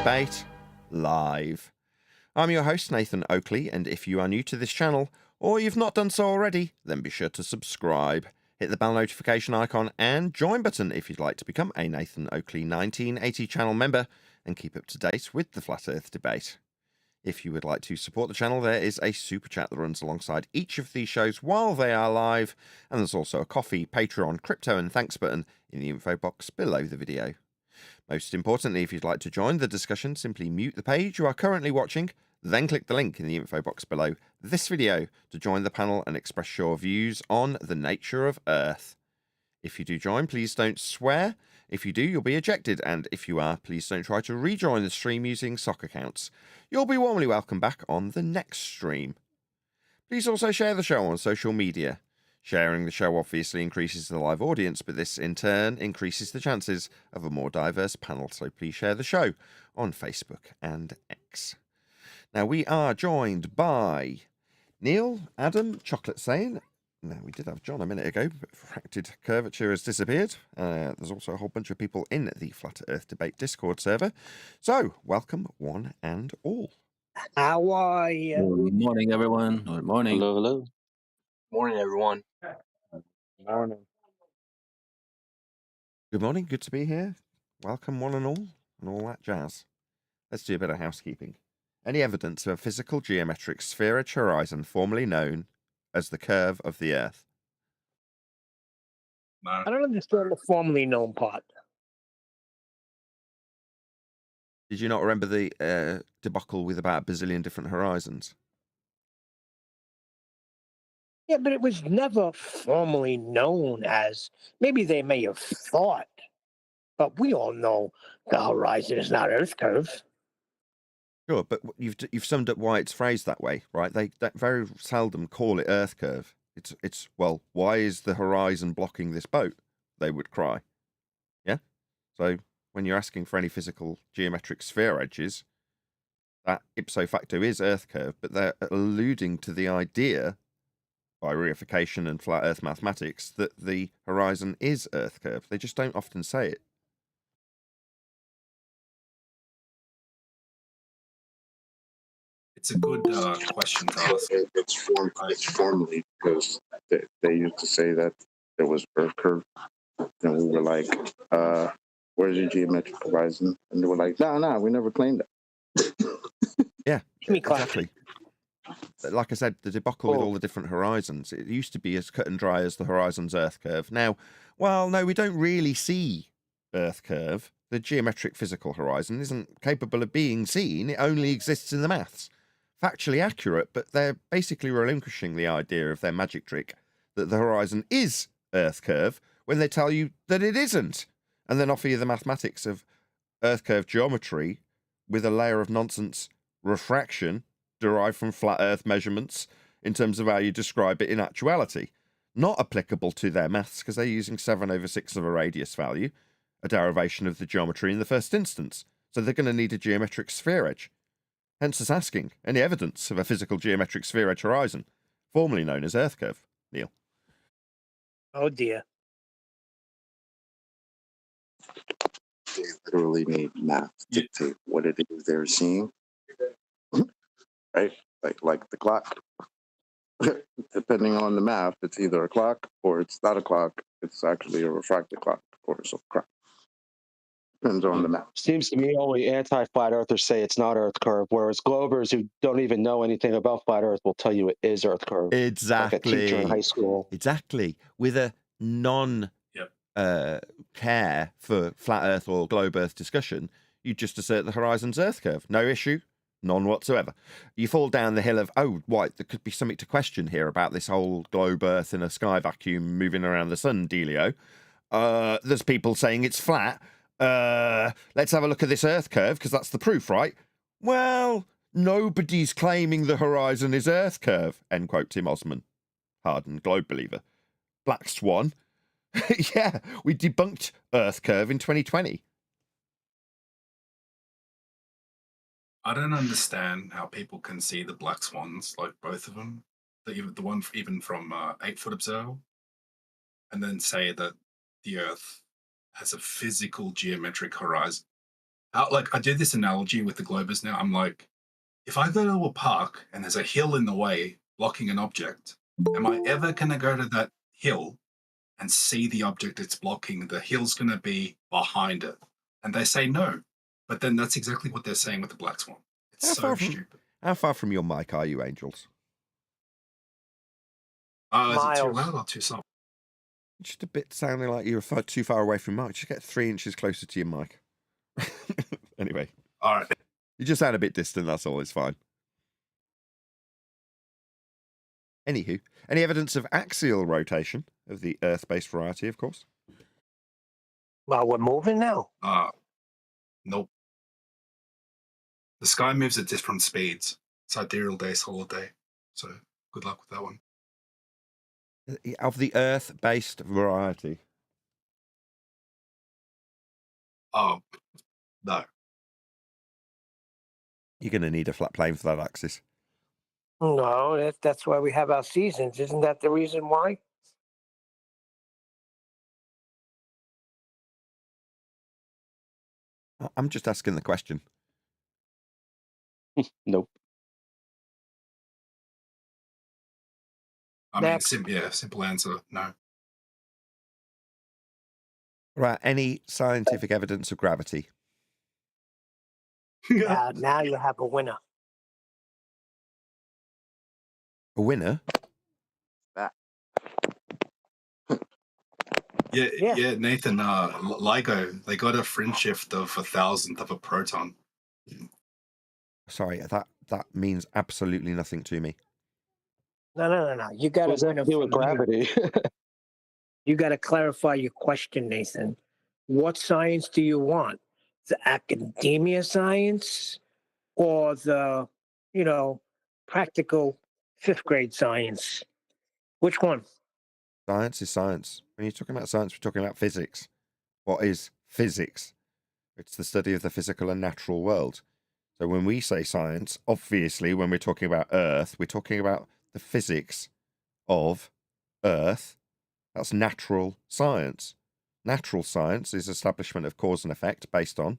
Debate live. I'm your host, Nathan Oakley, and if you are new to this channel, or you've not done so already, then be sure to subscribe. Hit the bell notification icon and join button if you'd like to become a Nathan Oakley 1980 channel member and keep up to date with the Flat Earth debate. If you would like to support the channel, there is a super chat that runs alongside each of these shows while they are live, and there's also a coffee, Patreon, crypto and thanks button in the info box below the video. Most importantly, if you'd like to join the discussion, simply mute the page you are currently watching, then click the link in the info box below this video to join the panel and express your views on the nature of Earth. If you do join, please don't swear. If you do, you'll be ejected, and if you are, please don't try to rejoin the stream using sock accounts. You'll be warmly welcome back on the next stream. Please also share the show on social media. Sharing the show obviously increases the live audience, but this in turn increases the chances of a more diverse panel, so please share the show on Facebook and X. Now we are joined by Neil, Adam, Chocolate Sane. Now, we did have John a minute ago, but fractured curvature has disappeared. There's also a whole bunch of people in the Flat Earth Debate Discord server. So, welcome one and all. How are you? Good morning, everyone. Good morning. Hello, hello. Morning, everyone. Morning. Good morning, good to be here. Welcome one and all that jazz. Let's do a bit of housekeeping. Any evidence of a physical geometric sphere-edge horizon formerly known as the curve of the Earth? I don't understand the formerly known part. Did you not remember the debacle with about a bazillion different horizons? Yeah, but it was never formally known as. Maybe they may have thought, but we all know the horizon is not Earth curve. Sure, but you've summed up why it's phrased that way, right? They very seldom call it Earth curve. It's well, why is the horizon blocking this boat? They would cry. Yeah? So when you're asking for any physical geometric sphere edges, that ipso facto is Earth curve, but they're alluding to the idea by reification and flat Earth mathematics that the horizon is Earth curve. They just don't often say it. It's a good question to ask. It's formally because they used to say that there was Earth curve, and we were like, "Where's your geometric horizon?" And they were like, "No, we never claimed that." Yeah, Me clap. exactly. Like I said, the debacle with all the different horizons, it used to be as cut and dry as the horizon's Earth curve. Now, well, no, we don't really see Earth curve. The geometric physical horizon isn't capable of being seen. It only exists in the maths. Factually accurate, but they're basically relinquishing the idea of their magic trick that the horizon is Earth curve when they tell you that it isn't, and then offer you the mathematics of Earth curve geometry with a layer of nonsense refraction derived from flat Earth measurements in terms of how you describe it in actuality. Not applicable to their maths because they're using 7/6 of a radius value, a derivation of the geometry in the first instance. So they're going to need a geometric sphere edge. Hence us asking, any evidence of a physical geometric sphere edge horizon, formerly known as Earth curve? Neil. Oh dear. They literally need math to dictate what it is they're seeing, right? Like the clock. Depending on the math, it's either a clock or it's not a clock. It's actually a refracted clock or it's a clock. Depends on the map. Seems to me only anti-flat earthers say it's not Earth curve, whereas Globers who don't even know anything about flat Earth will tell you it is Earth curve. Exactly. Like a teacher in high school. Exactly. With a care for flat Earth or globe Earth discussion, you just assert the horizon's Earth curve. No issue. None whatsoever. You fall down the hill of, oh, what, there could be something to question here about this whole globe Earth in a sky vacuum moving around the sun dealio. There's people saying it's flat. Let's have a look at this Earth curve, because that's the proof, right? Well, nobody's claiming the horizon is Earth curve, end quote, Tim Osman, hardened globe believer. Black Swan. Yeah, we debunked Earth curve in 2020. I don't understand how people can see the black swans, like both of them, the one even from 8-foot observer, and then say that the Earth has a physical geometric horizon. Like, I do this analogy with the globers now. I'm like, if I go to a park and there's a hill in the way blocking an object, am I ever going to go to that hill and see the object it's blocking? The hill's going to be behind it. And they say no. But then that's exactly what they're saying with the black swan. It's so stupid. How far from your mic are you, Angels? Is it too Miles. loud or too soft? Just a bit sounding like you're too far away from mic. Just get 3 inches closer to your mic. Anyway. All right. You just sound a bit distant, that's all. It's fine. Anywho, any evidence of axial rotation of the Earth-based variety, of course? Well, we're moving now. Nope. The sky moves at different speeds. Sidereal day, solar day. So good luck with that one. Of the Earth-based variety? Oh, no. You're going to need a flat plane for that axis. No, that's why we have our seasons. Isn't that the reason why? I'm just asking the question. Nope. I mean, Next. simple answer, no. Right, any scientific evidence of gravity? Now you have a winner. A winner? Yeah, Nathan, LIGO, they got a fringe shift of 1,000th of a proton. Sorry, that means absolutely nothing to me. No. You got What does that to do with gravity? You got to clarify your question, Nathan. What science do you want? The academia science or the, practical 5th grade science? Which one? Science is science. When you're talking about science, we're talking about physics. What is physics? It's the study of the physical and natural world. So when we say science, obviously, when we're talking about Earth, we're talking about the physics of Earth. That's natural science. Natural science is establishment of cause and effect based on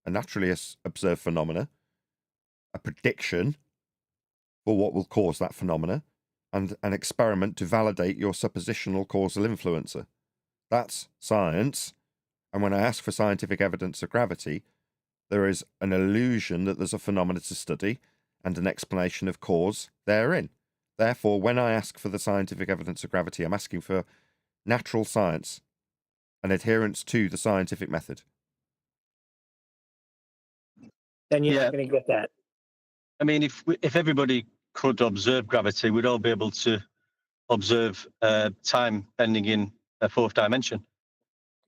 a naturally observed phenomena, a prediction for what will cause that phenomena, and an experiment to validate your suppositional causal influencer. That's science. And when I ask for scientific evidence of gravity, there is an illusion that there's a phenomena to study and an explanation of cause therein. Therefore, when I ask for the scientific evidence of gravity, I'm asking for natural science and adherence to the scientific method. Then you're not going to get that. I mean, if everybody could observe gravity, we'd all be able to observe time bending in a 4th dimension.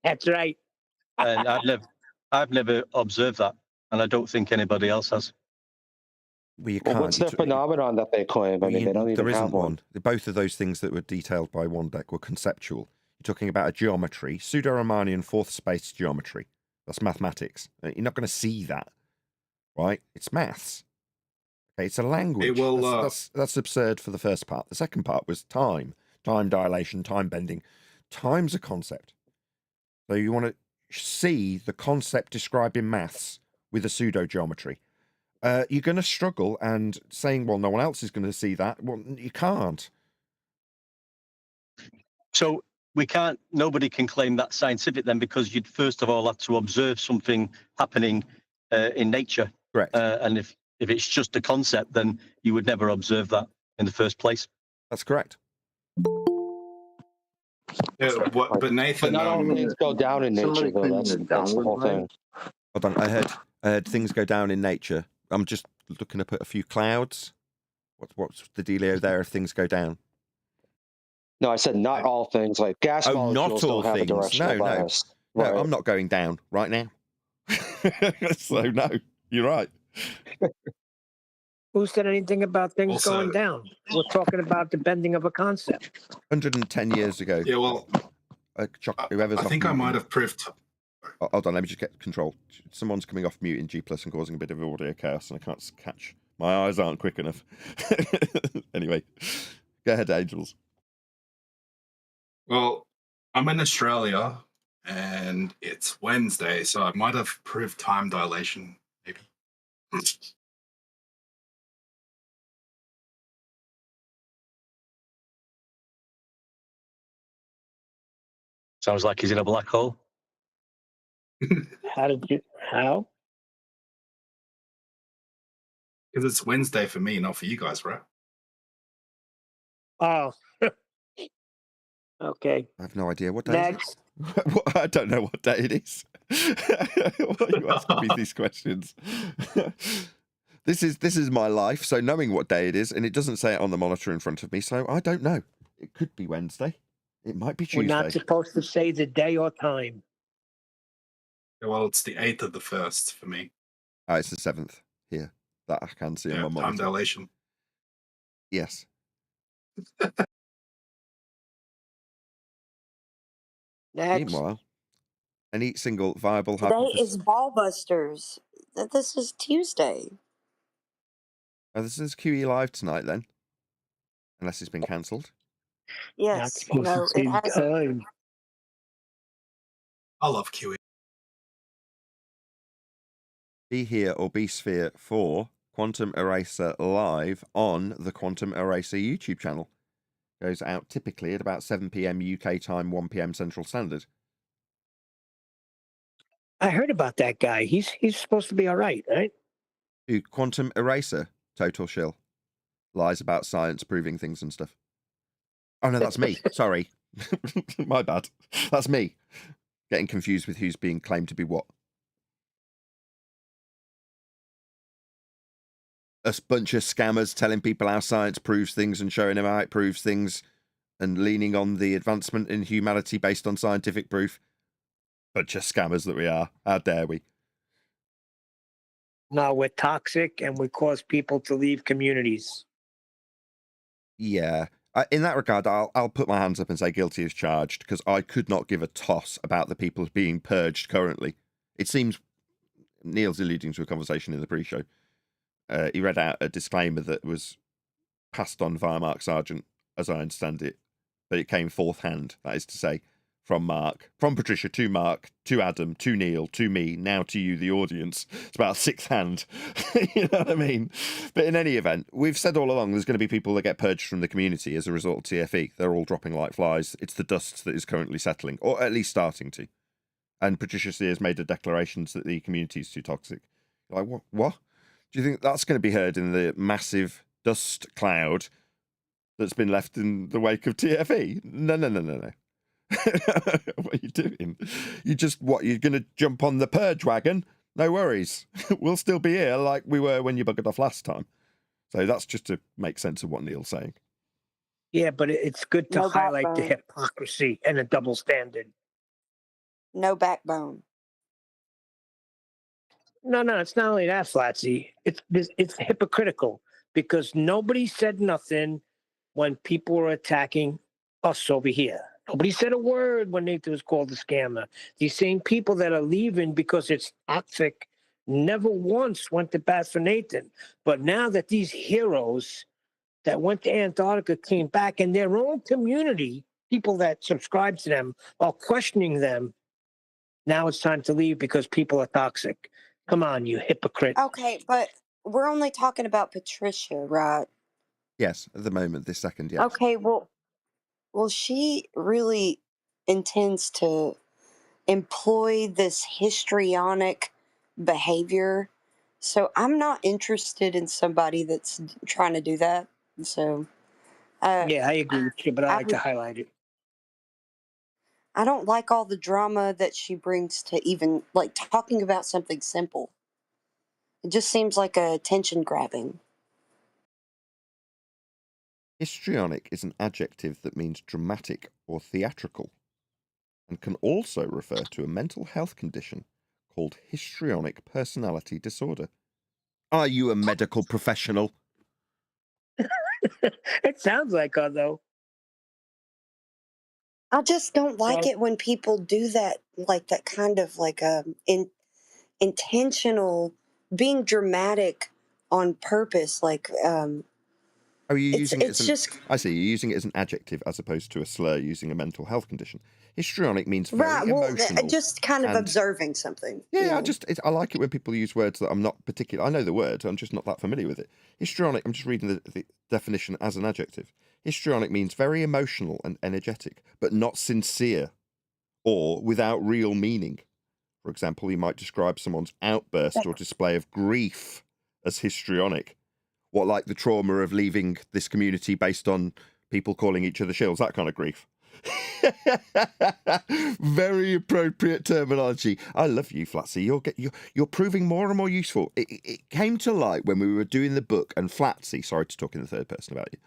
That's right. And I've never observed that, and I don't think anybody else has. Well, you can't. What's the phenomenon that they claim? I mean, they don't even there isn't have one. Both of those things that were detailed by Wandek were conceptual. You're talking about a geometry, pseudo-Riemannian 4th space geometry. That's mathematics. You're not going to see that, right? It's maths. Okay, it's a language. That's absurd for the first part. The second part was time dilation, time bending. Time's a concept. So you want to see the concept described in maths with a pseudo-geometry. You're going to struggle, and saying, well, no one else is going to see that, well, you can't. So nobody can claim that's scientific then, because you'd first of all have to observe something happening in nature. Correct. And if it's just a concept, then you would never observe that in the first place. That's correct. Yeah, but Nathan, But not all things go down in nature, though. That's the whole thing. Hold on, I heard things go down in nature. I'm just looking up at a few clouds. What's the dealio there if things go down? No, I said not all things. Like gas molecules not all don't have a things. directional bias. No, Right. I'm not going down right now. So no, you're right. Who said anything about things Also- going down? We're talking about the bending of a concept. 110 years ago. yeah, well, Whoever's I off think I mute- might have proved. Hold on, let me just get control. Someone's coming off mute in G+ and causing a bit of audio chaos, and I can't catch. My eyes aren't quick enough. Anyway, go ahead, Angels. Well, I'm in Australia, and it's Wednesday, so I might have proved time dilation, maybe. Sounds like he's in a black hole. How? Because it's Wednesday for me, not for you guys, right? Oh. Okay. I have no idea what day it Next. is. I don't know what day it is. Why are you asking me these questions? This is my life, so knowing what day it is, and it doesn't say it on the monitor in front of me, so I don't know. It could be Wednesday. It might be Tuesday. We're not supposed to say the day or time. Well, it's the 8th of the 1st for me. Oh, it's the 7th here that I can see on my Time monitor. dilation. Yes. Next. Meanwhile, any single viable Today hypothesis. is Ballbusters. This is Tuesday. Oh, this is QE Live tonight then, unless it's been cancelled. Not Yes, supposed no, to say it hasn't. time. I love QE. Be here or be sphere for Quantum Eraser Live on the Quantum Eraser YouTube channel. Goes out typically at about 7 p.m. UK time, 1 p.m. Central Standard. I heard about that guy. He's supposed to be all right? Ooh, Quantum Eraser, total shill. Lies about science, proving things and stuff. Oh no, that's me. Sorry. My bad. That's me. Getting confused with who's being claimed to be what. A bunch of scammers telling people how science proves things and showing them how it proves things and leaning on the advancement in humanity based on scientific proof. Bunch of scammers that we are. How dare we? No, we're toxic and we cause people to leave communities. Yeah. In that regard, I'll put my hands up and say guilty as charged, because I could not give a toss about the people being purged currently. It seems Neil's alluding to a conversation in the pre-show. He read out a disclaimer that was passed on via Mark Sargent, as I understand it, but it came fourth hand, that is to say, from Mark, from Patricia to Mark, to Adam, to Neil, to me, now to you, the audience. It's about sixth hand. You know what I mean? But in any event, we've said all along there's going to be people that get purged from the community as a result of TFE. They're all dropping like flies. It's the dust that is currently settling, or at least starting to. And Patricia Sears made a declaration that the community is too toxic. Like, what? Do you think that's going to be heard in the massive dust cloud that's been left in the wake of TFE? No. What are you doing? You're going to jump on the purge wagon? No worries. We'll still be here like we were when you buggered off last time. So that's just to make sense of what Neil's saying. Yeah, but it's good to No highlight the backbone. hypocrisy and the double standard. No backbone. No, it's not only that, Flatsy. It's hypocritical because nobody said nothing when people were attacking us over here. Nobody said a word when Nathan was called a scammer. These same people that are leaving because it's toxic never once went to bat for Nathan. But now that these heroes that went to Antarctica came back in their own community, people that subscribe to them are questioning them. Now it's time to leave because people are toxic. Come on, you hypocrite. Okay, but we're only talking about Patricia, right? Yes, at the moment, this second, yes. Okay, well, she really intends to employ this histrionic behavior. So I'm not interested in somebody that's trying to do that. So Yeah, I agree with you, but I like to I'm- highlight it. I don't like all the drama that she brings to even like talking about something simple. It just seems like a attention grabbing. Histrionic is an adjective that means dramatic or theatrical, and can also refer to a mental health condition called histrionic personality disorder. Are you a medical professional? It sounds like her, though. I just don't like Well- it when people do that, like that kind of like intentional, being dramatic on purpose. Like Are you it's using it it's as just I see, you're using it as an adjective as opposed to a slur using a mental health condition. Histrionic means very Right. Well, emotional. just kind of and- observing something. Yeah, I like it when people use words that I'm not particular. I know the word, I'm just not that familiar with it. Histrionic, I'm just reading the definition as an adjective. Histrionic means very emotional and energetic, but not sincere or without real meaning. For example, you might describe someone's outburst or display of grief as histrionic. What, like the trauma of leaving this community based on people calling each other shills, that kind of grief. Very appropriate terminology. I love you, Flatsy. You're proving more and more useful. It came to light when we were doing the book, and Flatsy, sorry to talk in the third person about you,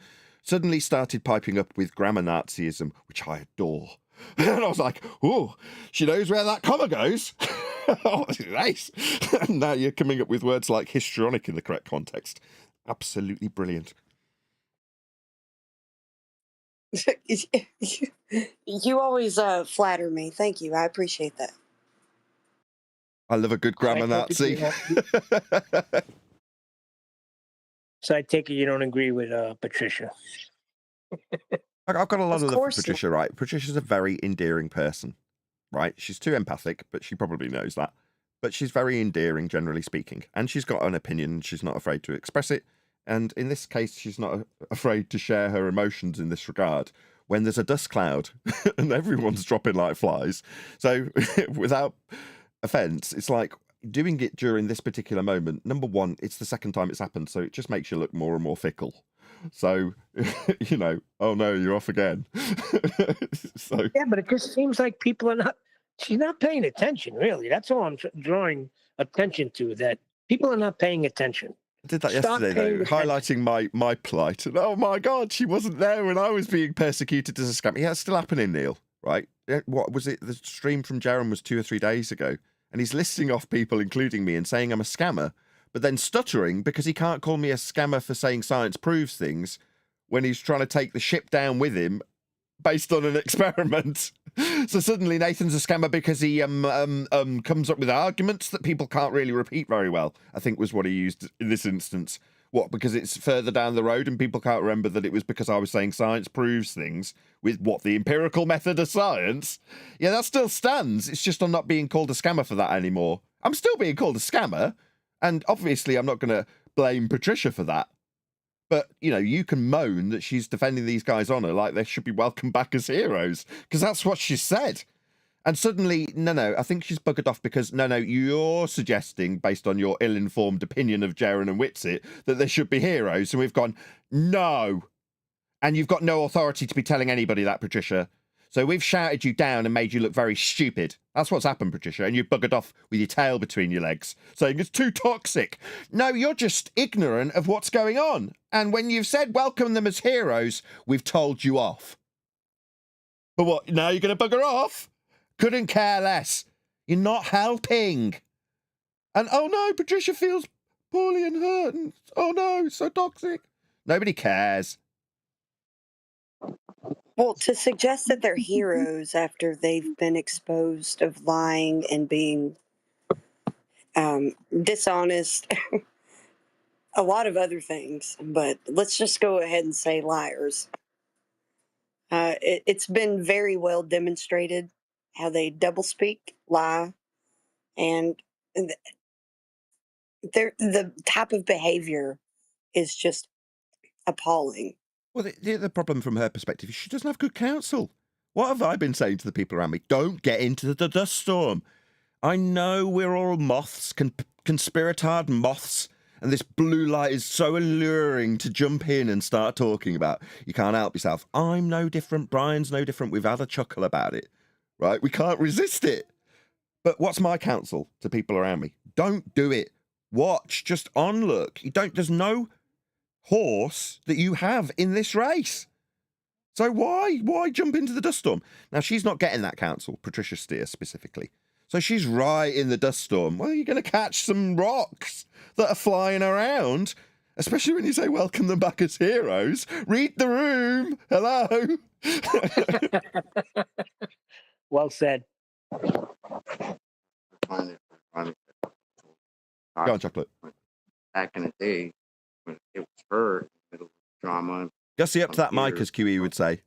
suddenly started piping up with grammar Nazism, which I adore. And I was like, oh, she knows where that comma goes. Oh, nice. And now you're coming up with words like histrionic in the correct context. Absolutely brilliant. You always flatter me. Thank you. I appreciate that. I love a good grammar Nazi. So I take it you don't agree with Patricia. I've got a lot of love for course Patricia, right? Patricia's a very endearing person, right? She's too empathic, but she probably knows that. But she's very endearing, generally speaking. And she's got an opinion. She's not afraid to express it. And in this case, she's not afraid to share her emotions in this regard when there's a dust cloud and everyone's dropping like flies. So without offense, it's like doing it during this particular moment. Number one, it's the second time it's happened. So it just makes you look more and more fickle. So, you know, oh no, you're off again. So Yeah, but it just seems like people are not, she's not paying attention, really. That's all I'm drawing attention to, that people are not paying attention. I did that Stop yesterday, paying though, attention. highlighting my plight. And oh my God, she wasn't there when I was being persecuted as a scammer. Yeah, it's still happening, Neil, right? What was it? The stream from Jaron was 2 or 3 days ago. And he's listing off people, including me, and saying I'm a scammer, but then stuttering because he can't call me a scammer for saying science proves things when he's trying to take the ship down with him based on an experiment. So suddenly Nathan's a scammer because he comes up with arguments that people can't really repeat very well, I think was what he used in this instance. What, because it's further down the road and people can't remember that it was because I was saying science proves things with what, the empirical method of science? Yeah, that still stands. It's just I'm not being called a scammer for that anymore. I'm still being called a scammer, and obviously I'm not going to blame Patricia for that. But, you know, you can moan that she's defending these guys' honour like they should be welcomed back as heroes, because that's what she said. And suddenly, no, I think she's buggered off because, no, you're suggesting, based on your ill-informed opinion of Jaron and Whitsit, that they should be heroes. And we've gone, no. And you've got no authority to be telling anybody that, Patricia. So we've shouted you down and made you look very stupid. That's what's happened, Patricia. And you've buggered off with your tail between your legs, saying it's too toxic. No, you're just ignorant of what's going on. And when you've said welcome them as heroes, we've told you off. But what, now you're going to bugger off? Couldn't care less. You're not helping. And oh no, Patricia feels poorly and hurt. And oh no, it's so toxic. Nobody cares. Well, to suggest that they're heroes after they've been exposed of lying and being dishonest, a lot of other things, but let's just go ahead and say liars. It's been very well demonstrated how they doublespeak, lie, and the type of behavior is just appalling. Well, the problem from her perspective is she doesn't have good counsel. What have I been saying to the people around me? Don't get into the dust storm. I know we're all moths, conspiratard moths, and this blue light is so alluring to jump in and start talking about. You can't help yourself. I'm no different. Brian's no different. We've had a chuckle about it, right? We can't resist it. But what's my counsel to people around me? Don't do it. Watch, just onlook. There's no horse that you have in this race. So why jump into the dust storm? Now, she's not getting that counsel, Patricia Steer specifically. So she's right in the dust storm. Well, you're going to catch some rocks that are flying around, especially when you say welcome them back as heroes. Read the room. Hello. Well said. Find it. Go on, Chocolate. Back in the day, when it was her in the middle of drama. Gussie up to that mic, as QE would say.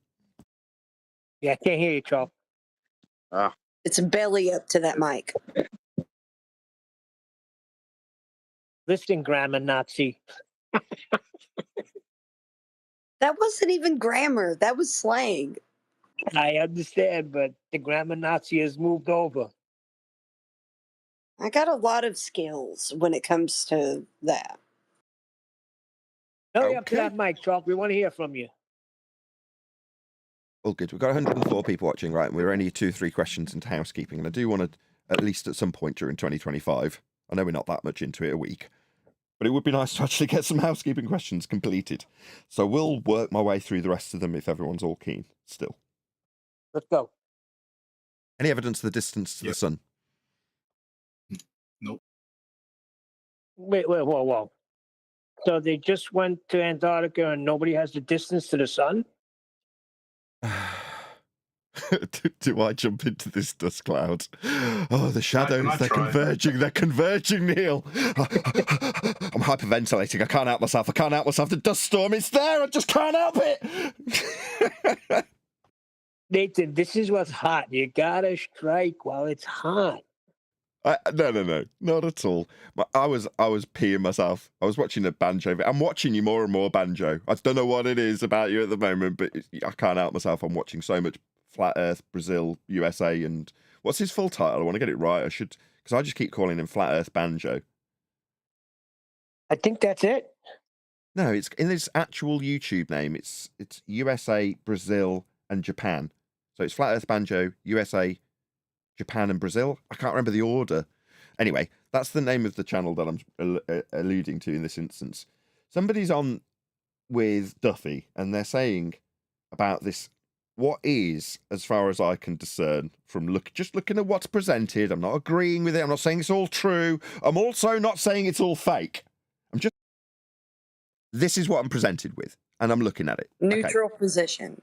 Yeah, I can't hear you, Charles. It's belly up to that mic. Listen, grammar Nazi. That wasn't even grammar. That was slang. I understand, but the grammar Nazi has moved over. I got a lot of skills when it comes to that. Hurry up to Okay. that mic, Chalk. We want to hear from you. All good. We've got 104 people watching, right? And we're only 2-3 questions into housekeeping. And I do want to, at least at some point during 2025, I know we're not that much into it a week, but it would be nice to actually get some housekeeping questions completed. So we'll work my way through the rest of them if everyone's all keen still. Let's go. Any evidence of the distance to the sun? Nope. Wait, whoa. So they just went to Antarctica and nobody has the distance to the sun? do I jump into this dust cloud? Oh, the shadows, I they're try. converging, Neil. I'm hyperventilating. I can't help myself. The dust storm is there. I just can't help it. Nathan, this is what's hot. You gotta strike while it's hot. No, not at all. I was peeing myself. I was watching a banjo. I'm watching you more and more, Banjo. I don't know what it is about you at the moment, but I can't help myself. I'm watching so much Flat Earth, Brazil, USA, and what's his full title? I want to get it right. I should, because I just keep calling him Flat Earth Banjo. I think that's it. No, it's in his actual YouTube name. It's USA, Brazil, and Japan. So it's Flat Earth Banjo, USA, Japan, and Brazil. I can't remember the order. Anyway, that's the name of the channel that I'm alluding to in this instance. Somebody's on with Duffy, and they're saying about this, what is, as far as I can discern from just looking at what's presented. I'm not agreeing with it. I'm not saying it's all true. I'm also not saying it's all fake. This is what I'm presented with, and I'm looking at it. Neutral position.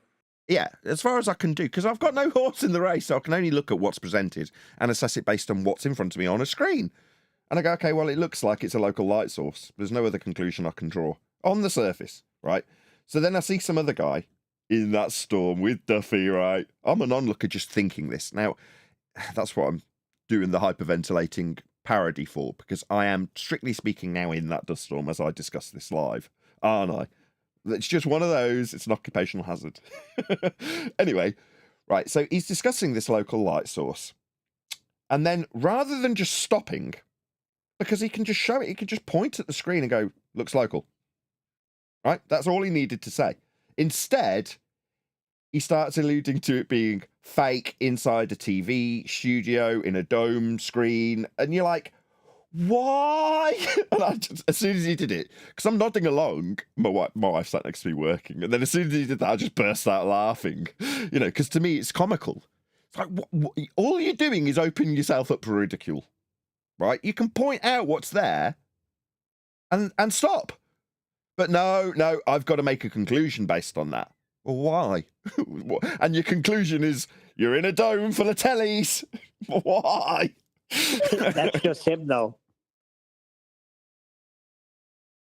Yeah, as far as I can do, because I've got no horse in the race, so I can only look at what's presented and assess it based on what's in front of me on a screen. And I go, okay, well, it looks like it's a local light source. There's no other conclusion I can draw on the surface, right? So then I see some other guy in that storm with Duffy, right? I'm an onlooker just thinking this. Now, that's what I'm doing the hyperventilating parody for, because I am, strictly speaking, now in that dust storm as I discuss this live, aren't I? It's just one of those. It's an occupational hazard. Anyway, right. So he's discussing this local light source. And then rather than just stopping, because he can just show it, he can just point at the screen and go, looks local. Right? That's all he needed to say. Instead, he starts alluding to it being fake inside a TV studio in a dome screen. And you're like, why? And I just, as soon as he did it, because I'm nodding along, my wife sat next to me working, and then as soon as he did that, I just burst out laughing, you know, because to me it's comical. It's like, all you're doing is opening yourself up for ridicule, right? You can point out what's there and stop. But no, I've got to make a conclusion based on that. Well, why? And your conclusion is, you're in a dome full of tellies. Why? That's just him, though.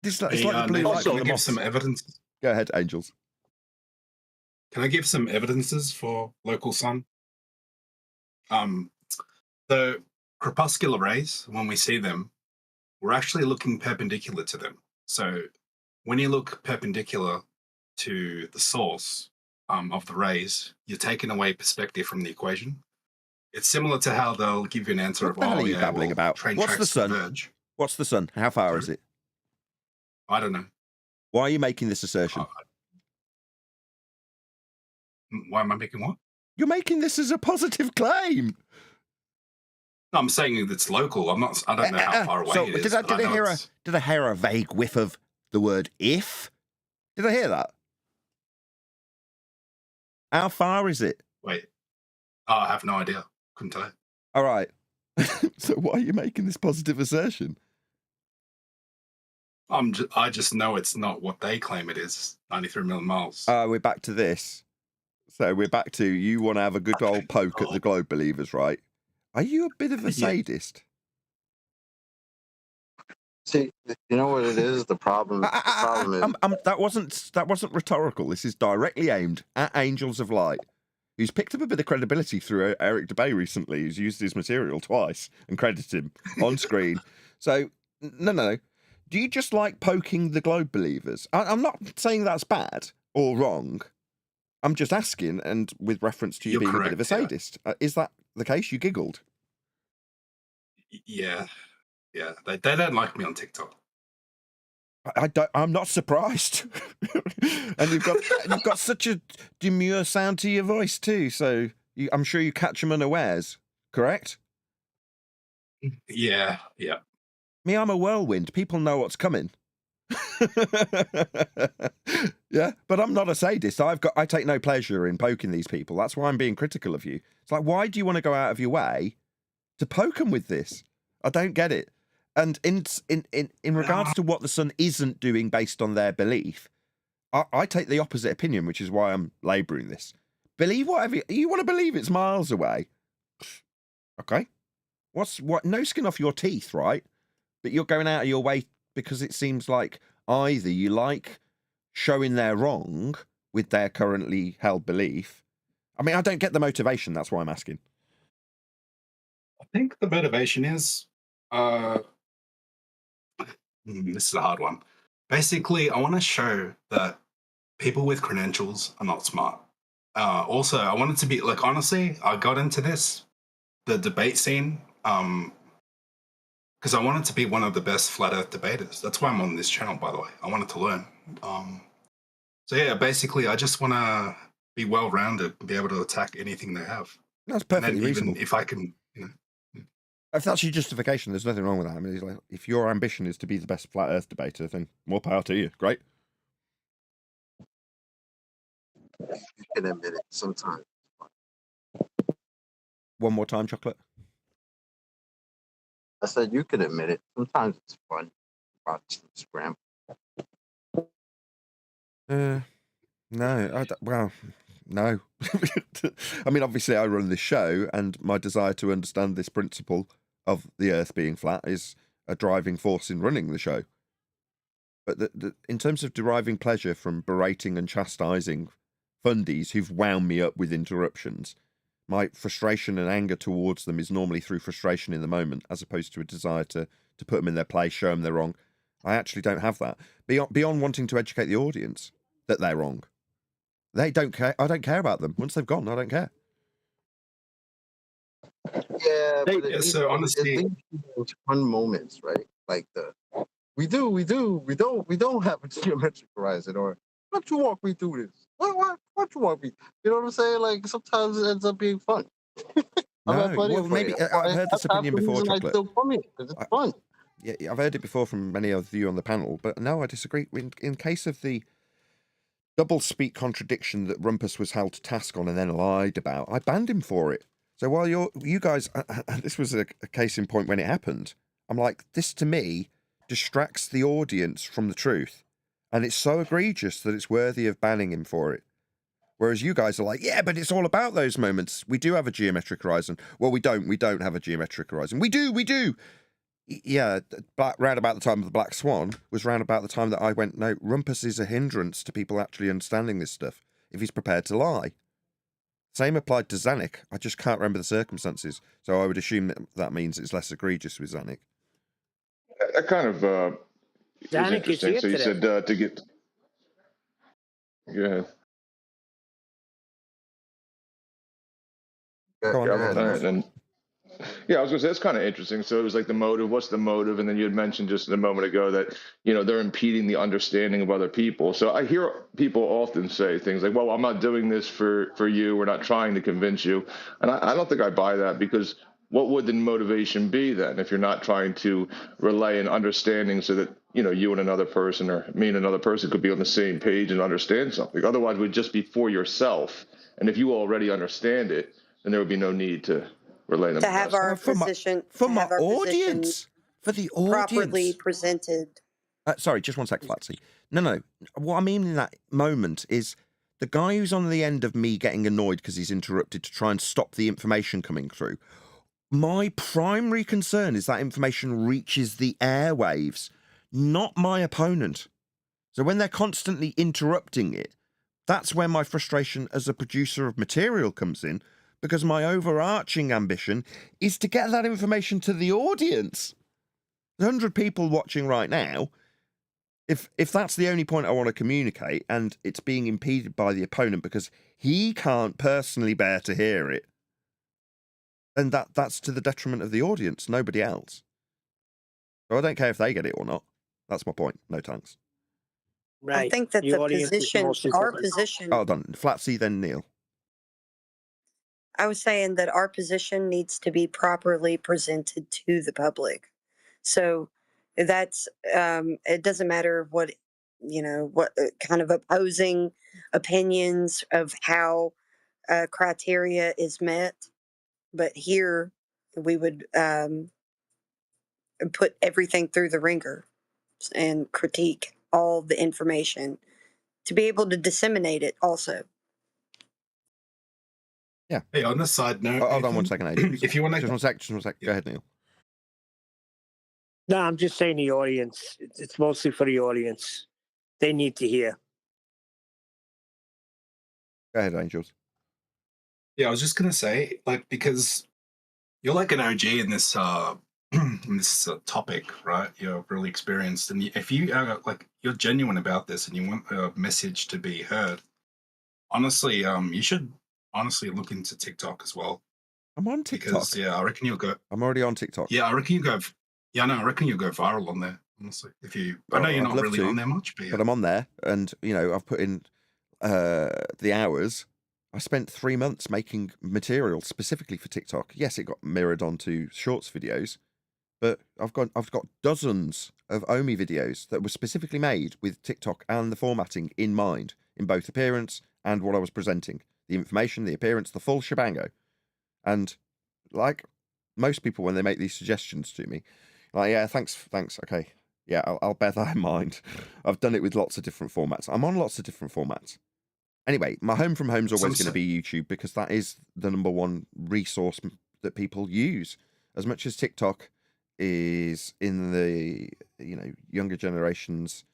It's like the blue Nathan, light can from I the give moss. some evidence? Go ahead, Angels. Can I give some evidences for local sun? The crepuscular rays, when we see them, we're actually looking perpendicular to them. So when you look perpendicular to the source of the rays, you're taking away perspective from the equation. It's similar to how they'll give you an answer What of, the hell oh, are you yeah, babbling well, about? train What's the tracks sun? converge. What's the sun? How far is it? I don't know. Why are you making this assertion? Why am I making what? You're making this as a positive claim. No, I'm saying it's local. I don't know how far away So it is. did I but know did I hear a vague whiff of the word if? Did I hear that? How far is it? Wait. Oh, I have no idea. Couldn't tell you. All right. So why are you making this positive assertion? I just know it's not what they claim it is. 93 million miles. We're back to this. So we're back to, you want to have a good old poke at the globe believers, right? Are you a bit of a sadist? See, you know what it is? The problem is that wasn't rhetorical. This is directly aimed at Angels of Light. who's picked up a bit of credibility through Eric DeBay recently, who's used his material twice and credited him on screen. So, no. Do you just like poking the globe believers? I'm not saying that's bad or wrong. I'm just asking, and with reference to you You're being correct, a bit of a sadist. Is that the case? You giggled. Yeah. They don't like me on TikTok. I'm not surprised. And you've got such a demure sound to your voice too. So I'm sure you catch them unawares. Correct? Yeah. Me, I'm a whirlwind. People know what's coming. Yeah, but I'm not a sadist. I take no pleasure in poking these people. That's why I'm being critical of you. It's like, why do you want to go out of your way to poke them with this? I don't get it. And in regards to what the sun isn't doing based on their belief, I take the opposite opinion, which is why I'm labouring this. Believe whatever you want to believe. It's miles away. Okay, what? No skin off your teeth, right? But you're going out of your way because it seems like either you like showing they're wrong with their currently held belief. I mean, I don't get the motivation. That's why I'm asking. I think the motivation is, this is a hard one. Basically, I want to show that people with credentials are not smart. Also, I wanted to be, like, honestly, I got into the debate scene, because I wanted to be one of the best flat earth debaters. That's why I'm on this channel, by the way. I wanted to learn. So yeah, basically, I just want to be well-rounded and be able to attack anything they have. That's perfectly reasonable. Even if I can, If that's your justification, there's nothing wrong with that. I mean, it's like, if your ambition is to be the best flat earth debater, then more power to you. Great. You can admit it sometimes. One more time, Chocolate. I said you can admit it. Sometimes it's fun. Watch them scramble. No. No. I mean, obviously, I run this show, and my desire to understand this principle of the Earth being flat is a driving force in running the show. But in terms of deriving pleasure from berating and chastising fundies who've wound me up with interruptions, my frustration and anger towards them is normally through frustration in the moment, as opposed to a desire to put them in their place, show them they're wrong. I actually don't have that. Beyond wanting to educate the audience that they're wrong. They don't care. I don't care about them. Once they've gone, I don't care. Yeah, but so honestly, it leads to fun moments, right? Like we don't have a geometric horizon, or what you want me do this? What you want me? You know what I'm saying? Like sometimes it ends up being fun. Maybe I've heard this opinion before, Chocolate. I still come here because it's fun. Yeah, I've heard it before from many of you on the panel, but no, I disagree. In case of the double-speak contradiction that Rumpus was held to task on and then lied about, I banned him for it. So while you guys, this was a case in point when it happened, I'm like, this to me distracts the audience from the truth. And it's so egregious that it's worthy of banning him for it. Whereas you guys are like, yeah, but it's all about those moments. We do have a geometric horizon. Well, we don't have a geometric horizon. We do. Yeah, round about the time of the Black Swan was round about the time that I went, no, Rumpus is a hindrance to people actually understanding this stuff if he's prepared to lie. Same applied to Zanuck. I just can't remember the circumstances, so I would assume that means it's less egregious with Zanuck. That kind of is interesting. So you said to get... Yeah. Go on. Yeah, I was going to say, that's kind of interesting. So it was like the motive, what's the motive? And then you had mentioned just a moment ago that, they're impeding the understanding of other people. So I hear people often say things like, well, I'm not doing this for you. We're not trying to convince you. And I don't think I buy that, because what would the motivation be then if you're not trying to relay an understanding so that, you and another person, or me and another person, could be on the same page and understand something? Otherwise, it would just be for yourself. And if you already understand it, then there would be no need to relay them. To have our position, for the audience properly presented. Sorry, just one sec, Flatsy. No. What I mean in that moment is the guy who's on the end of me getting annoyed because he's interrupted to try and stop the information coming through. My primary concern is that information reaches the airwaves, not my opponent. So when they're constantly interrupting it, that's where my frustration as a producer of material comes in, because my overarching ambition is to get that information to the audience. 100 people watching right now. If that's the only point I want to communicate, and it's being impeded by the opponent because he can't personally bear to hear it, then that's to the detriment of the audience, nobody else. So I don't care if they get it or not. That's my point. No thanks. Right. I think that The the audience is the position, most our important. position, Oh, done. Flatsy, then Neil. I was saying that our position needs to be properly presented to the public. So that's, it doesn't matter what, what kind of opposing opinions of how criteria is met. But here we would put everything through the ringer and critique all the information to be able to disseminate it also. Yeah. Hey, on the side note, Hold on one second, Adrian. if you want to, Just one sec. Yeah. Go ahead, Neil. No, I'm just saying the audience. It's mostly for the audience. They need to hear. Go ahead, Angels. yeah, I was just gonna say, like, because you're like an OG in this in this topic, right? You're really experienced, and if you like, you're genuine about this, and you want a message to be heard, honestly, you should honestly look into TikTok as well. I'm on TikTok. Because yeah, I reckon you'll go. I'm already on TikTok. Yeah, I reckon you go. Yeah, no, I reckon you'll go viral on there. Honestly, if you, I know you're I'd not love really to, on there much, but, yeah. but I'm on there, and I've put in the hours. I spent 3 months making material specifically for TikTok. Yes, it got mirrored onto shorts videos, but I've got dozens of Omi videos that were specifically made with TikTok and the formatting in mind, in both appearance and what I was presenting, the information, the appearance, the full shebango. And like most people, when they make these suggestions to me, like, yeah, thanks, okay, yeah, I'll bear that in mind. I've done it with lots of different formats. I'm on lots of different formats. Anyway, my home from home's always going to be YouTube, because that is the number one resource that people use. As much as TikTok is in the younger generation's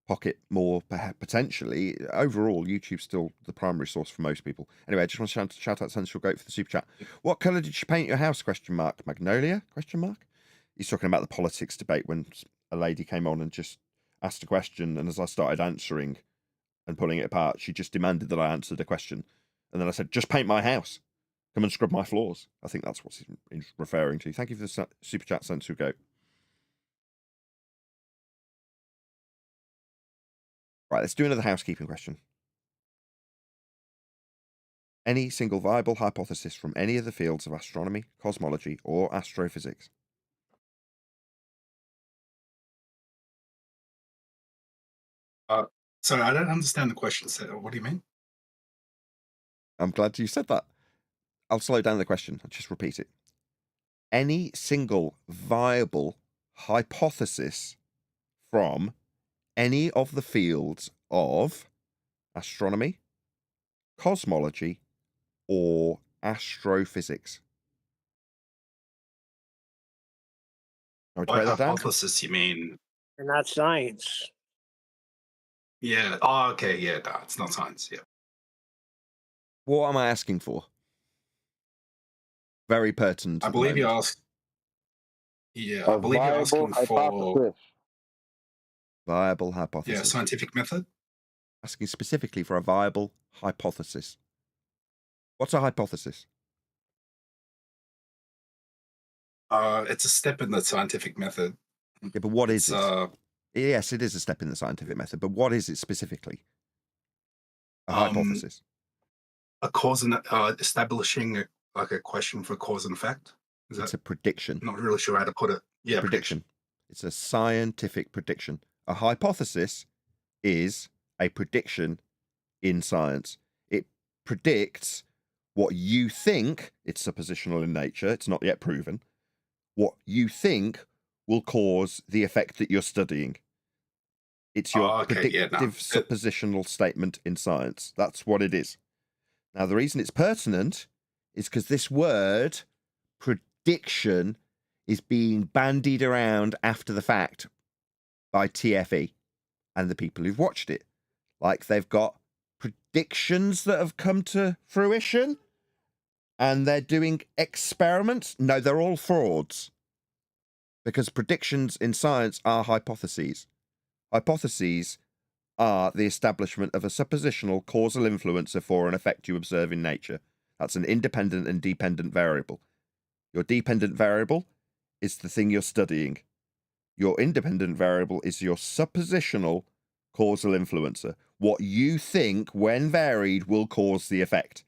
pocket more potentially, overall YouTube's still the primary source for most people. Anyway, I just want to shout out Sensual Goat for the super chat. What colour did you paint your house? ? Magnolia ? He's talking about the politics debate when a lady came on and just asked a question, and as I started answering and pulling it apart, she just demanded that I answered a question, and then I said, just paint my house, come and scrub my floors. I think that's what he's referring to. Thank you for the super chat, Sensual Goat. Right, let's do another housekeeping question. Any single viable hypothesis from any of the fields of astronomy, cosmology, or astrophysics? Sorry, I don't understand the question. So, what do you mean? I'm glad you said that. I'll slow down the question. I'll just repeat it. Any single viable hypothesis from any of the fields of astronomy, cosmology, or astrophysics? I would By write that down. hypothesis, you mean? And not science. Yeah. Oh, okay. Yeah, no, it's not science. Yeah. What am I asking for? Very pertinent. I believe you asked. Yeah, I A believe you're viable asking for hypothesis. Viable hypothesis. yeah, scientific method. Asking specifically for a viable hypothesis. What's a hypothesis? It's a step in the scientific method. Yeah, but what is It's it? Yes, it is a step in the scientific method, but what is it specifically? A hypothesis. a cause and establishing a question for cause and effect. Is It's that? a prediction. I'm not really sure how to put it. Yeah, Prediction. It's a scientific prediction. A hypothesis is a prediction in science. It predicts what you think, it's suppositional in nature, it's not yet proven, what you think will cause the effect that you're studying. It's your predictive suppositional statement in science. That's what it is. Now, the reason it's pertinent is because this word, prediction, is being bandied around after the fact by TFE and the people who've watched it. Like they've got predictions that have come to fruition and they're doing experiments. No, they're all frauds. Because predictions in science are hypotheses. Hypotheses are the establishment of a suppositional causal influencer for an effect you observe in nature. That's an independent and dependent variable. Your dependent variable is the thing you're studying. Your independent variable is your suppositional causal influencer. What you think, when varied, will cause the effect.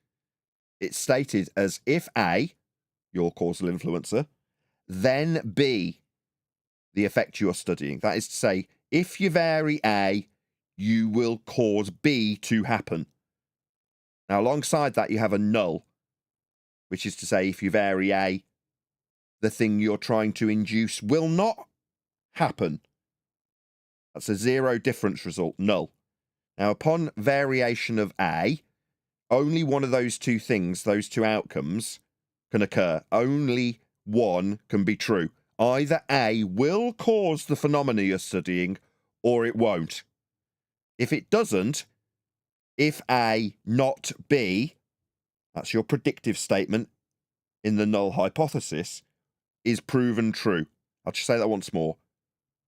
It's stated as if A, your causal influencer, then B, the effect you're studying. That is to say, if you vary A, you will cause B to happen. Now, alongside that, you have a null, which is to say, if you vary A, the thing you're trying to induce will not happen. That's a zero difference result, null. Now, upon variation of A, only one of those two things, those two outcomes, can occur. Only one can be true. Either A will cause the phenomena you're studying, or it won't. If it doesn't, if A not B, that's your predictive statement in the null hypothesis, is proven true. I'll just say that once more.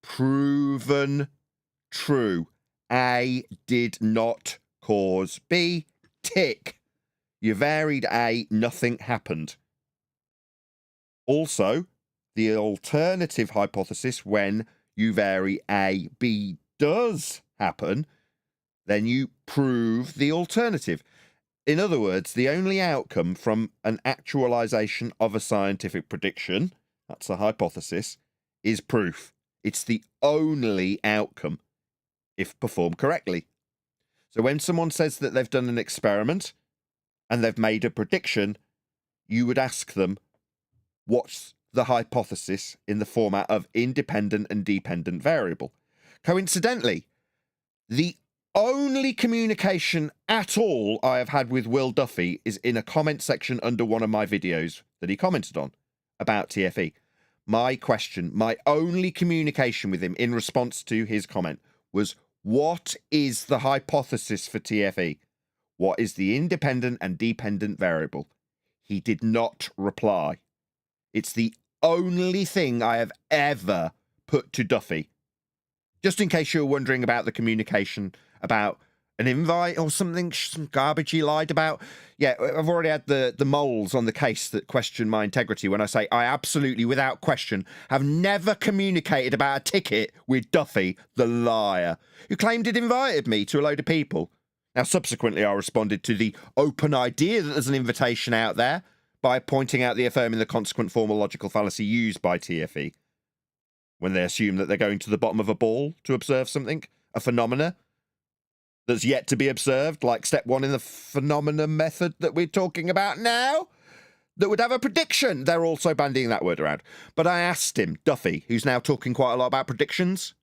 Proven true. A did not cause B. Tick. You varied A, nothing happened. Also, the alternative hypothesis, when you vary A, B does happen, then you prove the alternative. In other words, the only outcome from an actualization of a scientific prediction, that's a hypothesis, is proof. It's the only outcome, if performed correctly. So when someone says that they've done an experiment and they've made a prediction, you would ask them, what's the hypothesis in the format of independent and dependent variable? Coincidentally, the only communication at all I have had with Will Duffy is in a comment section under one of my videos that he commented on about TFE. My question, my only communication with him in response to his comment was, what is the hypothesis for TFE? What is the independent and dependent variable? He did not reply. It's the only thing I have ever put to Duffy. Just in case you're wondering about the communication about an invite or something, some garbage he lied about. Yeah, I've already had the moles on the case that question my integrity when I say I absolutely, without question, have never communicated about a ticket with Duffy, the liar, who claimed he'd invited me to a load of people. Now, subsequently, I responded to the open idea that there's an invitation out there by pointing out the affirming the consequent formal logical fallacy used by TFE when they assume that they're going to the bottom of a ball to observe something, a phenomena that's yet to be observed, like step one in the phenomena method that we're talking about now, that would have a prediction. They're also bandying that word around. But I asked him, Duffy, who's now talking quite a lot about predictions,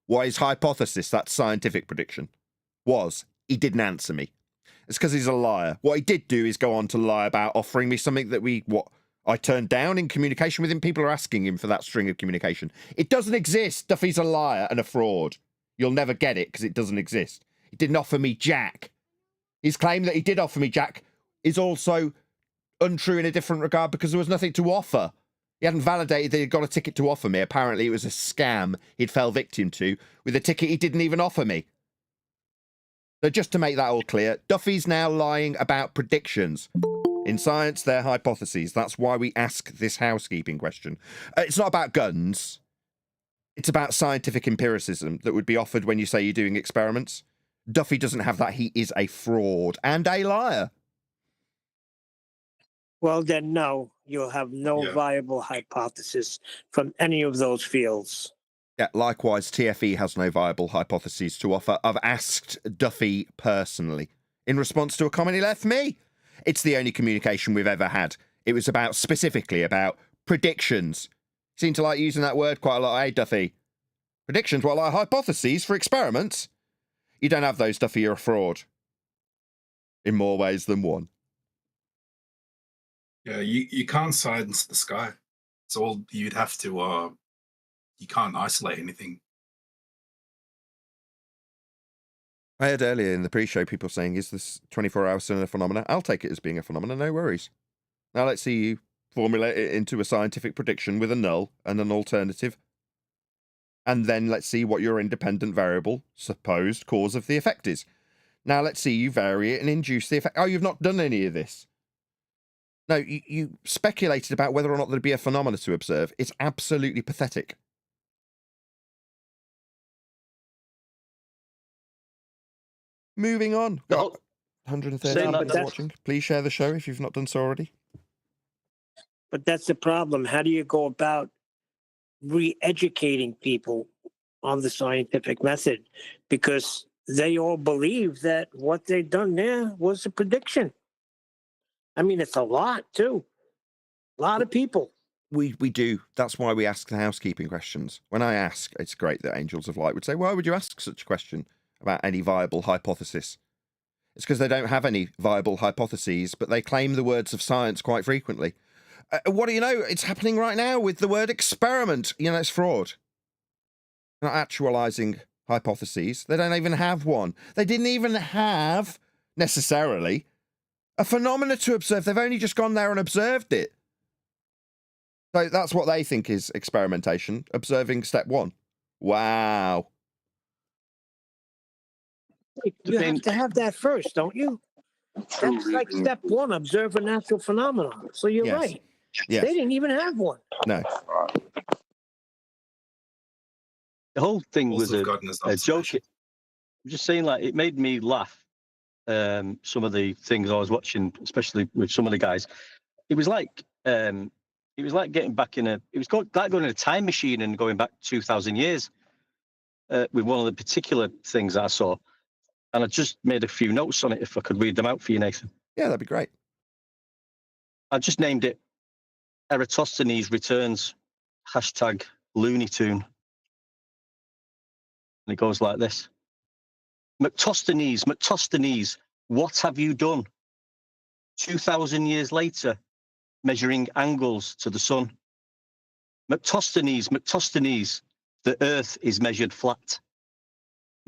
what his hypothesis, that scientific prediction, was. He didn't answer me. It's because he's a liar. What he did do is go on to lie about offering me something that I turned down in communication with him. People are asking him for that string of communication. It doesn't exist. Duffy's a liar and a fraud. You'll never get it because it doesn't exist. He didn't offer me Jack. His claim that he did offer me Jack is also untrue in a different regard because there was nothing to offer. He hadn't validated that he'd got a ticket to offer me. Apparently it was a scam he'd fell victim to with a ticket he didn't even offer me. So just to make that all clear, Duffy's now lying about predictions. In science, they're hypotheses. That's why we ask this housekeeping question. It's not about guns. It's about scientific empiricism that would be offered when you say you're doing experiments. Duffy doesn't have that. He is a fraud and a liar. Well, then, no, you'll have no viable hypothesis from any of those fields. Yeah, likewise, TFE has no viable hypotheses to offer. I've asked Duffy personally in response to a comment he left me. It's the only communication we've ever had. It was specifically about predictions. Seem to like using that word quite a lot, eh, Duffy? Predictions, well, like hypotheses for experiments. You don't have those, Duffy, you're a fraud. In more ways than one. Yeah, you can't silence the sky. It's all you'd have to, you can't isolate anything. I heard earlier in the pre-show people saying, is this 24-hour sun a phenomena? I'll take it as being a phenomena, no worries. Now let's see you formulate it into a scientific prediction with a null and an alternative. And then let's see what your independent variable, supposed cause of the effect is. Now let's see you vary it and induce the effect. Oh, you've not done any of this. No, you speculated about whether or not there'd be a phenomena to observe. It's absolutely pathetic. Moving on. Got 130 Saying people that- watching. Please share the show if you've not done so already. But that's the problem. How do you go about re-educating people on the scientific method? Because they all believe that what they've done there was a prediction. I mean, it's a lot, too. A lot of people. We do. That's why we ask the housekeeping questions. When I ask, it's great that Angels of Light would say, why would you ask such a question about any viable hypothesis? It's because they don't have any viable hypotheses, but they claim the words of science quite frequently. What do you know? It's happening right now with the word experiment. You know, it's fraud. Not actualizing hypotheses. They don't even have one. They didn't even have, necessarily, a phenomena to observe. They've only just gone there and observed it. So that's what they think is experimentation. Observing step one. Wow. You have to have that first, don't you? That's like step one, observe a natural phenomenon. So you're Yes. right. Yes. They didn't even have one. No. The whole thing Rules was of a God and his joke. observation. I'm just saying, like, it made me laugh. Some of the things I was watching, especially with some of the guys, it was like getting back in like going in a time machine and going back 2,000 years. With one of the particular things I saw, and I just made a few notes on it. If I could read them out for you, Nathan. Yeah, that'd be great. I just named it Eratosthenes returns #Looney Tune. And it goes like this. Mactosthenes, what have you done? 2,000 years later, measuring angles to the sun. Mactosthenes, the earth is measured flat.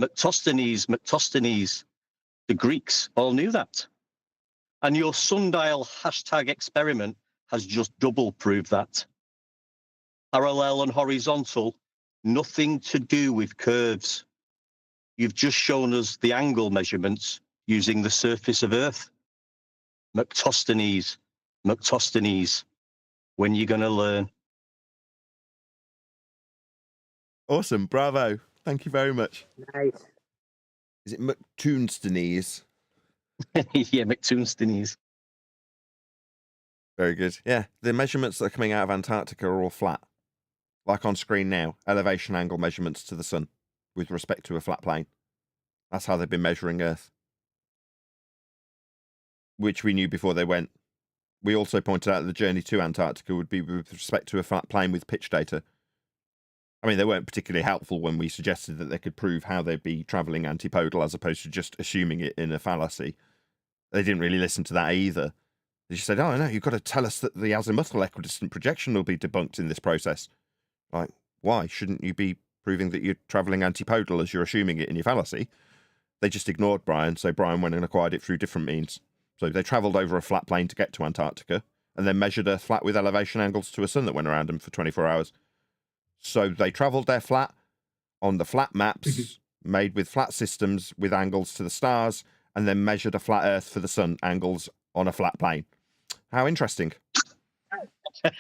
Mactosthenes, the Greeks all knew that. And your sundial #experiment has just double proved that. Parallel and horizontal, nothing to do with curves. You've just shown us the angle measurements using the surface of Earth. Mactosthenes, when you going to learn? Awesome. Bravo. Thank you very much. Nice. Is it McToonstones? Yeah, Mactosthenes. Very good. Yeah, the measurements that are coming out of Antarctica are all flat. Like on screen now, elevation angle measurements to the sun with respect to a flat plane. That's how they've been measuring Earth. Which we knew before they went. We also pointed out that the journey to Antarctica would be with respect to a flat plane with pitch data. I mean, they weren't particularly helpful when we suggested that they could prove how they'd be travelling antipodal as opposed to just assuming it in a fallacy. They didn't really listen to that either. They just said, oh, no, you've got to tell us that the azimuthal equidistant projection will be debunked in this process. Like, why? Shouldn't you be proving that you're travelling antipodal as you're assuming it in your fallacy? They just ignored Brian, so Brian went and acquired it through different means. So they travelled over a flat plane to get to Antarctica, and then measured Earth flat with elevation angles to a sun that went around them for 24 hours. So they travelled their flat on the flat maps made with flat systems with angles to the stars, and then measured a flat Earth for the sun angles on a flat plane. How interesting.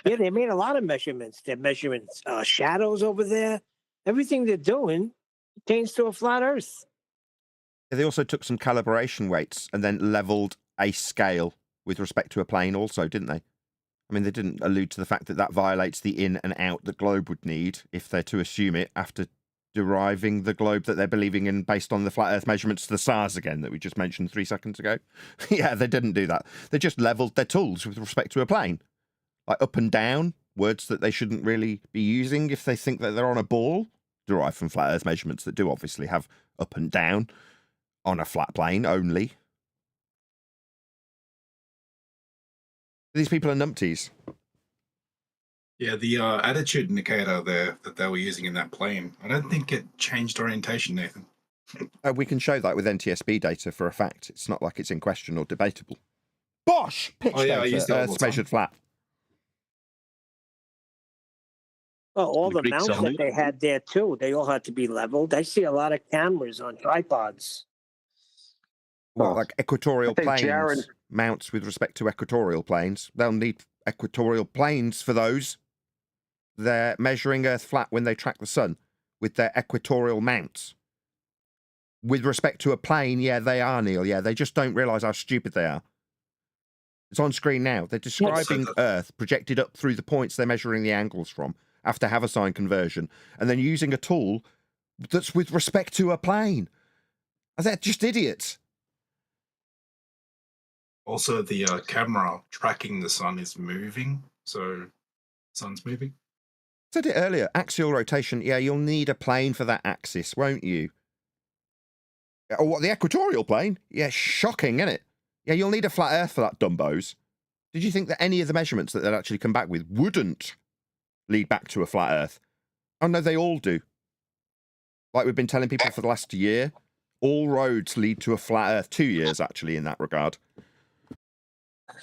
Yeah, they made a lot of measurements. They're measuring shadows over there. Everything they're doing pertains to a flat Earth. They also took some calibration weights and then levelled a scale with respect to a plane also, didn't they? I mean, they didn't allude to the fact that that violates the in and out the globe would need if they're to assume it after deriving the globe that they're believing in based on the flat Earth measurements to the stars again that we just mentioned 3 seconds ago. Yeah, they didn't do that. They just levelled their tools with respect to a plane. Like up and down, words that they shouldn't really be using if they think that they're on a ball, derived from flat Earth measurements that do obviously have up and down on a flat plane only. These people are numpties. Yeah, the attitude indicator there that they were using in that plane, I don't think it changed orientation, Nathan. We can show that with NTSB data for a fact. It's not like it's in question or debatable. Bosh! Pitch Oh, yeah, I data. use that all the Earth's time. measured flat. Well, all The the Greeks mounts all that knew. they had there too, they all had to be leveled. I see a lot of cameras on tripods. What, Oh, like equatorial I think planes Jared- mounts with respect to equatorial planes? They'll need equatorial planes for those. They're measuring Earth flat when they track the sun with their equatorial mounts. With respect to a plane, yeah, they are, Neil. Yeah, they just don't realise how stupid they are. It's on screen now. They're describing Earth projected up through the points they're measuring the angles from after Haversine conversion, and then using a tool that's with respect to a plane. They're just idiots. Also, the camera tracking the sun is moving, so sun's moving. Said it earlier, axial rotation. Yeah, you'll need a plane for that axis, won't you? Oh, what, the equatorial plane? Yeah, shocking, isn't it? Yeah, you'll need a flat Earth for that, dumbos. Did you think that any of the measurements that they'd actually come back with wouldn't lead back to a flat Earth? Oh, no, they all do. Like we've been telling people for the last year, all roads lead to a flat Earth. 2 years, actually, in that regard.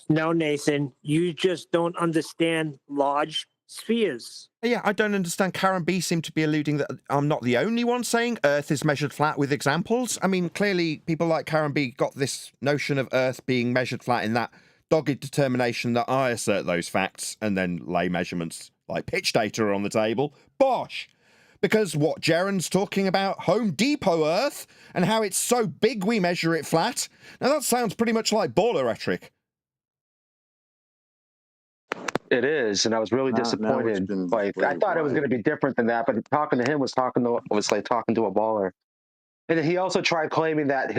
No, Nathan, you just don't understand large spheres. Yeah, I don't understand. Karen B seemed to be alluding that I'm not the only one saying Earth is measured flat with examples. I mean, clearly people like Karen B got this notion of Earth being measured flat in that dogged determination that I assert those facts and then lay measurements like pitch data on the table. Bosh! Because what Jaron's talking about, Home Depot Earth, and how it's so big we measure it flat. Now that sounds pretty much like baller rhetoric. It is, and I was really Now it's disappointed. been Like I displayed thought it was why. going to be different than that, but talking to him was like talking to a baller. And then he also tried claiming that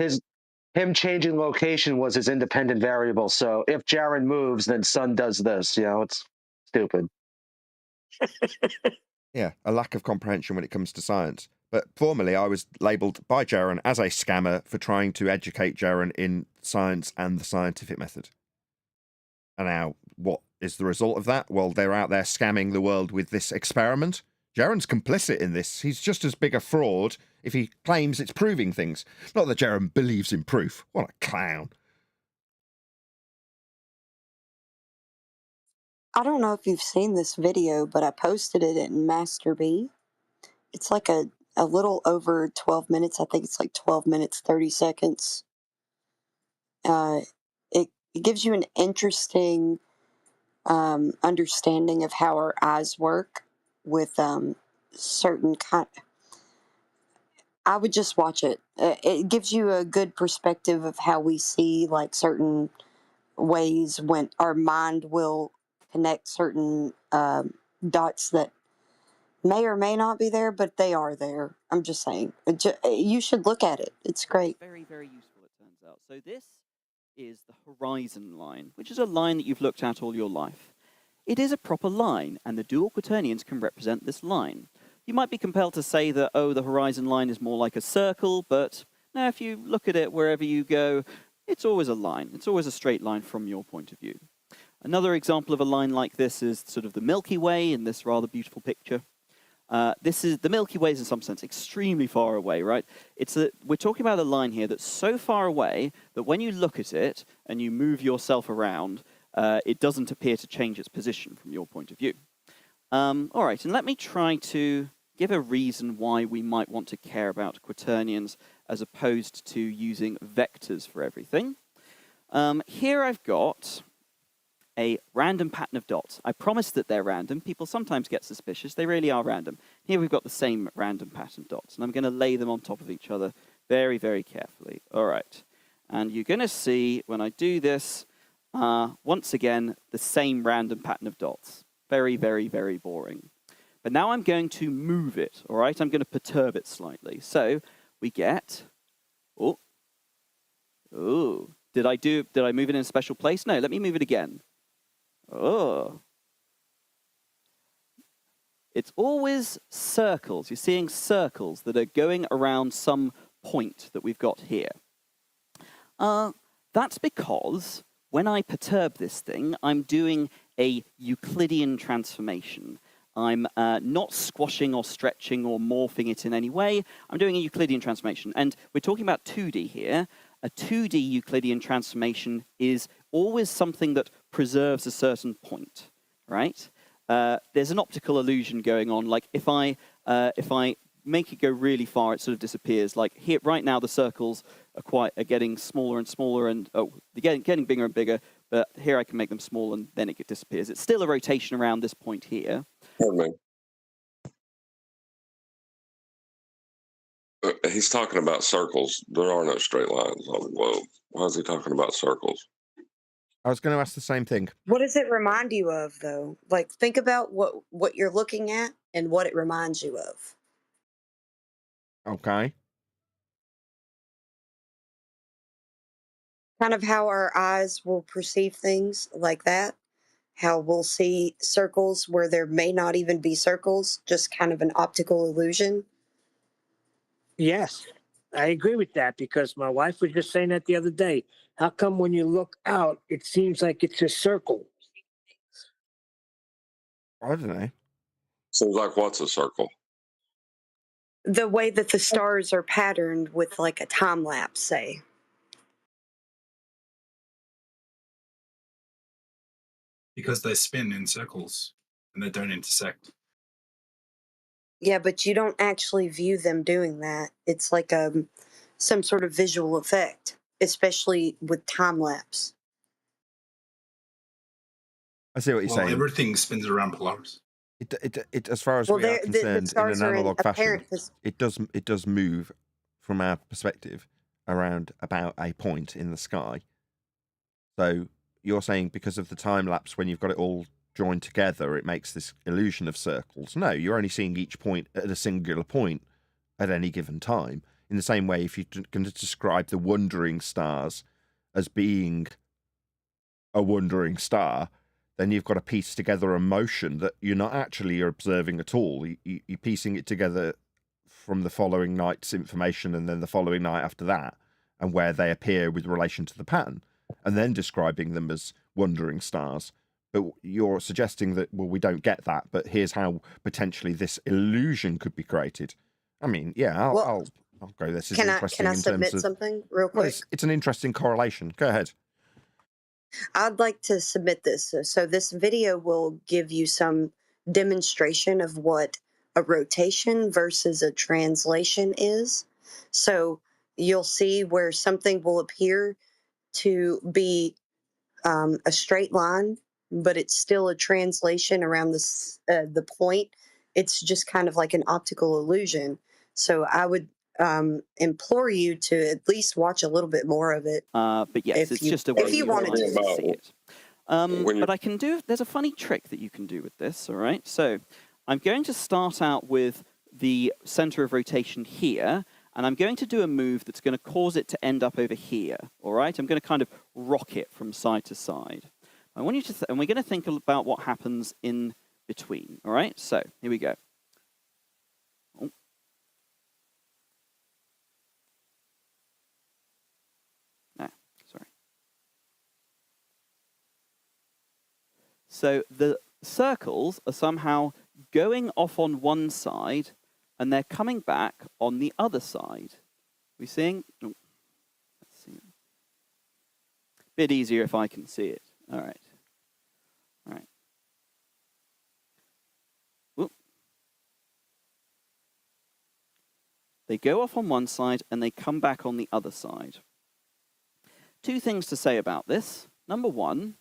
him changing location was his independent variable. So if Jaron moves, then sun does this. You know, it's stupid. Yeah, a lack of comprehension when it comes to science. But formerly, I was labelled by Jaron as a scammer for trying to educate Jaron in science and the scientific method. And now, what is the result of that? Well, they're out there scamming the world with this experiment. Jaron's complicit in this. He's just as big a fraud if he claims it's proving things. Not that Jaron believes in proof. What a clown. I don't know if you've seen this video, but I posted it in Master B. It's like a little over 12 minutes. I think it's like 12 minutes, 30 seconds. It gives you an interesting understanding of how our eyes work with certain kind. I would just watch it. It gives you a good perspective of how we see like certain ways when our mind will connect certain dots that may or may not be there, but they are there. I'm just saying. You should look at it. It's great. Very, very useful, it turns out. So this is the horizon line, which is a line that you've looked at all your life. It is a proper line, and the dual quaternions can represent this line. You might be compelled to say that, oh, the horizon line is more like a circle, but no, if you look at it wherever you go, it's always a line. It's always a straight line from your point of view. Another example of a line like this is sort of the Milky Way in this rather beautiful picture. This is the Milky Way is in some sense extremely far away, right? We're talking about a line here that's so far away that when you look at it and you move yourself around, it doesn't appear to change its position from your point of view. All right, and let me try to give a reason why we might want to care about quaternions as opposed to using vectors for everything. Here I've got a random pattern of dots. I promise that they're random. People sometimes get suspicious. They really are random. Here we've got the same random pattern of dots, and I'm going to lay them on top of each other very, very carefully. All right. And you're going to see, when I do this, once again, the same random pattern of dots. Very, very, very boring. But now I'm going to move it, all right? I'm going to perturb it slightly. So we get, oh, did I move it in a special place? No, let me move it again. Oh. It's always circles. You're seeing circles that are going around some point that we've got here. That's because when I perturb this thing, I'm doing a Euclidean transformation. I'm not squashing or stretching or morphing it in any way. I'm doing a Euclidean transformation. And we're talking about 2D here. A 2D Euclidean transformation is always something that preserves a certain point, right? There's an optical illusion going on. Like if I make it go really far, it sort of disappears. Like here, right now, the circles are getting smaller and smaller, and they're getting bigger and bigger. But here I can make them small, and then it disappears. It's still a rotation around this point here. Pardon me. He's talking about circles. There are no straight lines on the globe. Why is he talking about circles? I was going to ask the same thing. What does it remind you of, though? Like, think about what you're looking at and what it reminds you of. Okay. Kind of how our eyes will perceive things like that. How we'll see circles where there may not even be circles, just kind of an optical illusion. Yes, I agree with that because my wife was just saying that the other day. How come when you look out, it seems like it's a circle? I don't know. Seems like what's a circle? The way that the stars are patterned with like a time lapse, say. Because they spin in circles and they don't intersect. Yeah, but you don't actually view them doing that. It's like some sort of visual effect, especially with time lapse. I see what you're saying. Everything spins around Polaris. It as far as we are concerned, in an analog fashion, it does move from our perspective around about a point in the sky. So you're saying because of the time lapse, when you've got it all joined together, it makes this illusion of circles. No, you're only seeing each point at a singular point at any given time. In the same way, if you're going to describe the wandering stars as being a wandering star, then you've got to piece together a motion that you're not actually observing at all. You're piecing it together from the following night's information and then the following night after that, and where they appear with relation to the pattern, and then describing them as wandering stars. But you're suggesting that, well, we don't get that, but here's how potentially this illusion could be created. I mean, yeah, I'll go. This is interesting. Can I submit something real quick? Well, it's an interesting correlation. Go ahead. I'd like to submit this. So this video will give you some demonstration of what a rotation versus a translation is. So you'll see where something will appear to be a straight line, but it's still a translation around the point. It's just kind of like an optical illusion. So I would implore you to at least watch a little bit more of it. But yes, it's just a way you wanted to see it. But I can do, there's a funny trick that you can do with this, all right? So I'm going to start out with the center of rotation here, and I'm going to do a move that's going to cause it to end up over here, all right? I'm going to kind of rock it from side to side. I want you to, and we're going to think about what happens in between, all right? So here we go. Oh. No, sorry. So the circles are somehow going off on one side, and they're coming back on the other side. We seeing? Oh, let's see. Bit easier if I can see it. All right. All right. Whoop. They go off on one side and they come back on the other side. Two things to say about this. Number one,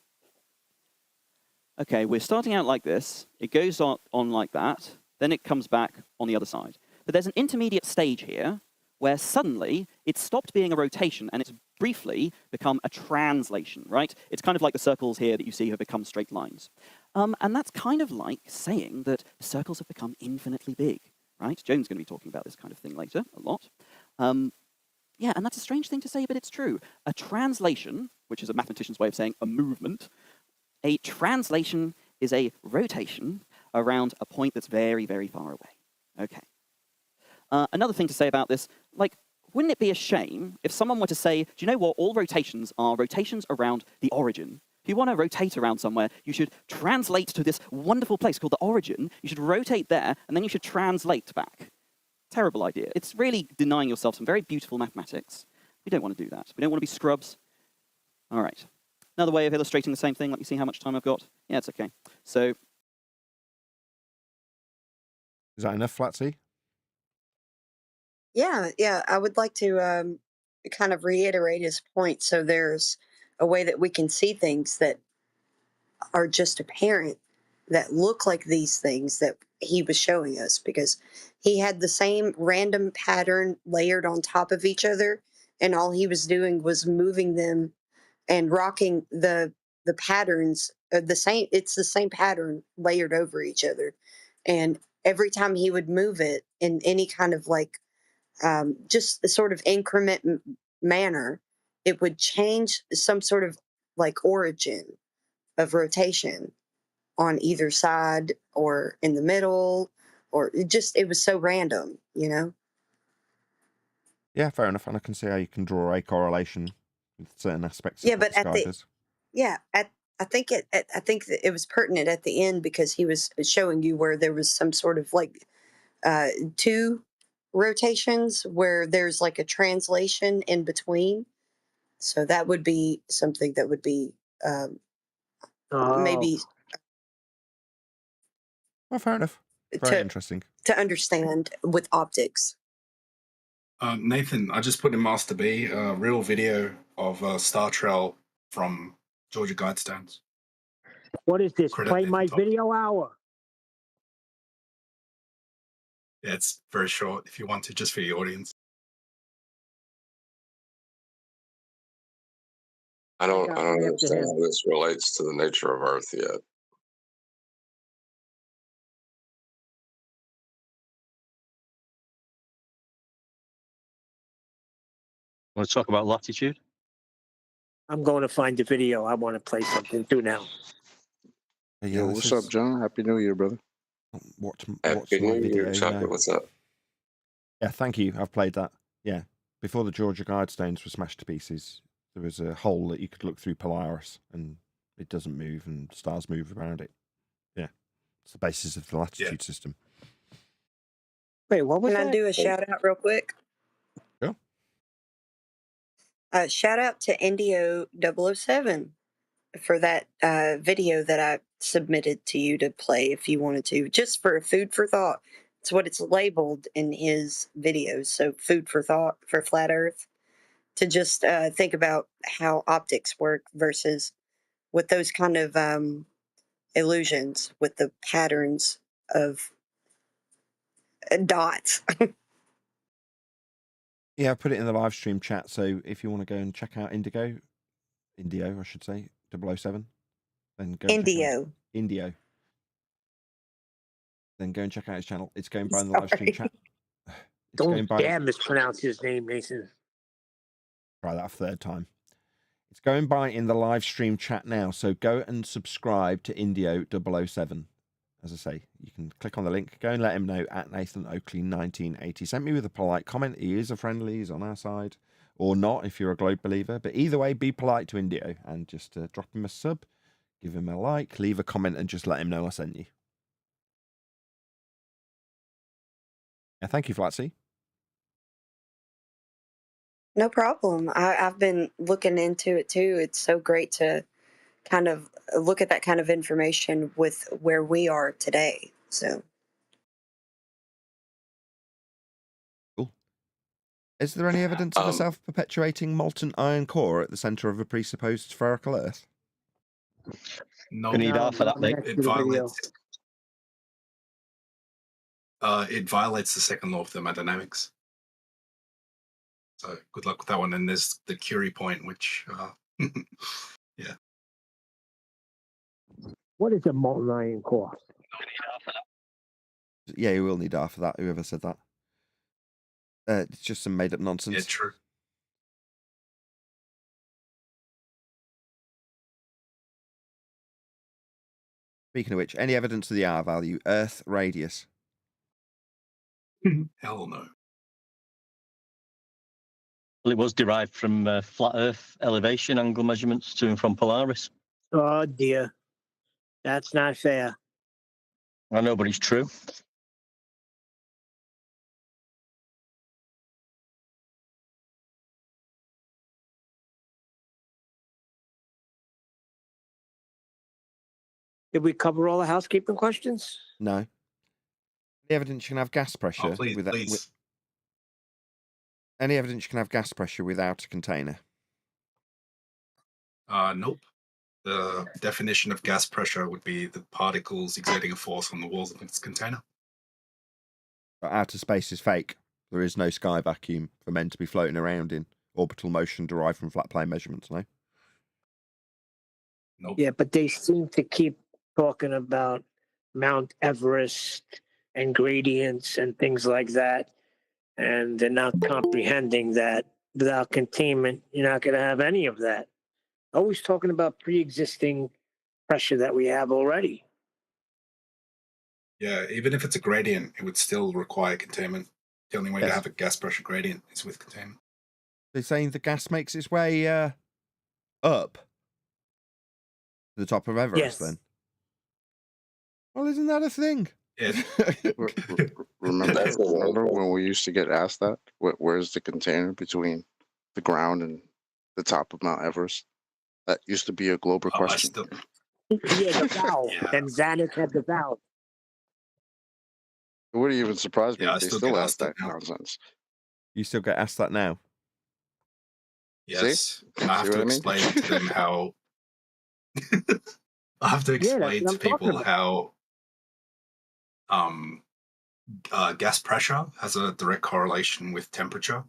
okay, we're starting out like this. It goes on like that. Then it comes back on the other side. But there's an intermediate stage here where suddenly it's stopped being a rotation and it's briefly become a translation, right? It's kind of like the circles here that you see have become straight lines. And that's kind of like saying that the circles have become infinitely big, right? Joan's going to be talking about this kind of thing later a lot. Yeah, and that's a strange thing to say, but it's true. A translation, which is a mathematician's way of saying a movement, a translation is a rotation around a point that's very, very far away. Okay. Another thing to say about this, like, wouldn't it be a shame if someone were to say, do you know what, all rotations are rotations around the origin? If you want to rotate around somewhere, you should translate to this wonderful place called the origin. You should rotate there, and then you should translate back. Terrible idea. It's really denying yourself some very beautiful mathematics. We don't want to do that. We don't want to be scrubs. All right. Another way of illustrating the same thing, let me see how much time I've got. Yeah, it's okay. So, Is that enough, Flatsy? Yeah, I would like to kind of reiterate his point. So there's a way that we can see things that are just apparent, that look like these things that he was showing us, because he had the same random pattern layered on top of each other, and all he was doing was moving them and rocking the patterns the same. It's the same pattern layered over each other, and every time he would move it in any kind of like just a sort of increment manner, it would change some sort of like origin of rotation on either side or in the middle, or it was so random, you know? Yeah, fair enough. And I can see how you can draw a correlation with certain aspects of Yeah, what but this guy does. I think I think that it was pertinent at the end because he was showing you where there was some sort of like two rotations where there's like a translation in between. So that would be something that would be Oh, maybe Well, fair enough. Very to interesting. understand with optics. Nathan, I just put in Master B a real video of Star Trail from Georgia Guidestones. what is this? Credit Play Nathan my Top. video hour. Yeah, it's very short if you want to, just for your audience. I don't Yeah, right after understand him. how this relates to the nature of Earth yet. Want to talk about latitude? I'm going to find the video. I want to play something too now. But Yo, this what's is up, John? Happy New Year, brother. What's Happy my New video? Year, Chocolate. What's up? Yeah, thank you. I've played that. Yeah. Before the Georgia Guidestones were smashed to pieces, there was a hole that you could look through Polaris and it doesn't move and stars move around it. Yeah. It's the basis of the latitude system. Wait, what was Can that? I do a shout out real quick? Sure. Shout out to Indio 007 for that video that I submitted to you to play if you wanted to, just for food for thought. It's what it's labeled in his videos. So, food for thought for Flat Earth, to just think about how optics work versus with those kind of illusions with the patterns of dots. Yeah, I put it in the live stream chat. So if you want to go and check out Indio, I should say, 007, then go and check out Indio. Then go and check out his channel. It's going by in the live stream chat. Don't dare mispronounce his name, Nathan. Try that a third time. It's going by in the live stream chat now. So go and subscribe to Indio 007. As I say, you can click on the link. Go and let him know at Nathan Oakley 1980. Sent me with a polite comment. He is a friendly. He's on our side. Or not if you're a Globe believer. But either way, be polite to Indio and just drop him a sub, give him a like, leave a comment, and just let him know I sent you. Yeah, thank you, Flatsy. No problem. I've been looking into it too. It's so great to kind of look at that kind of information with where we are today. So, Cool. Is there any evidence of a self-perpetuating molten iron core at the centre of a presupposed spherical Earth? No, We need half of that, mate. it violates. It violates the second law of thermodynamics. So good luck with that one. And there's the Curie point, which, yeah. What is a molten iron core? Yeah, you will need half of that, whoever said that. It's just some made-up nonsense. Yeah, true. Speaking of which, any evidence of the R value? Earth radius. Hell no. Well, it was derived from flat Earth elevation angle measurements to and from Polaris. Oh dear, that's not fair. I know, but it's true. Did we cover all the housekeeping questions? No. Any evidence you can have gas pressure Oh, please, please. any evidence you can have gas pressure without a container? Nope. The definition of gas pressure would be the particles exerting a force on the walls of its container. But outer space is fake. There is no sky vacuum for men to be floating around in. Orbital motion derived from flat plane measurements, no? Nope. Yeah, but they seem to keep talking about Mount Everest and gradients and things like that. And they're not comprehending that without containment, you're not going to have any of that. Always talking about pre-existing pressure that we have already. Yeah, even if it's a gradient, it would still require containment. The only way to Yes. have a gas pressure gradient is with containment. They're saying the gas makes its way up to the top of Everest, Yes. then. Well, isn't that a thing? Remember when we used to get asked that? Where's the container between the ground and the top of Mount Everest? That used to be a global question. Yeah, the valve. Yeah. And Zanuck had the valve. It wouldn't even surprise me Yeah, I if they still still get ask asked that that now. nonsense. You still get asked that now? Yes. And I have See to what I mean? explain to them how. I have to Yeah, that's explain what to I'm talking people about. how gas pressure has a direct correlation with temperature.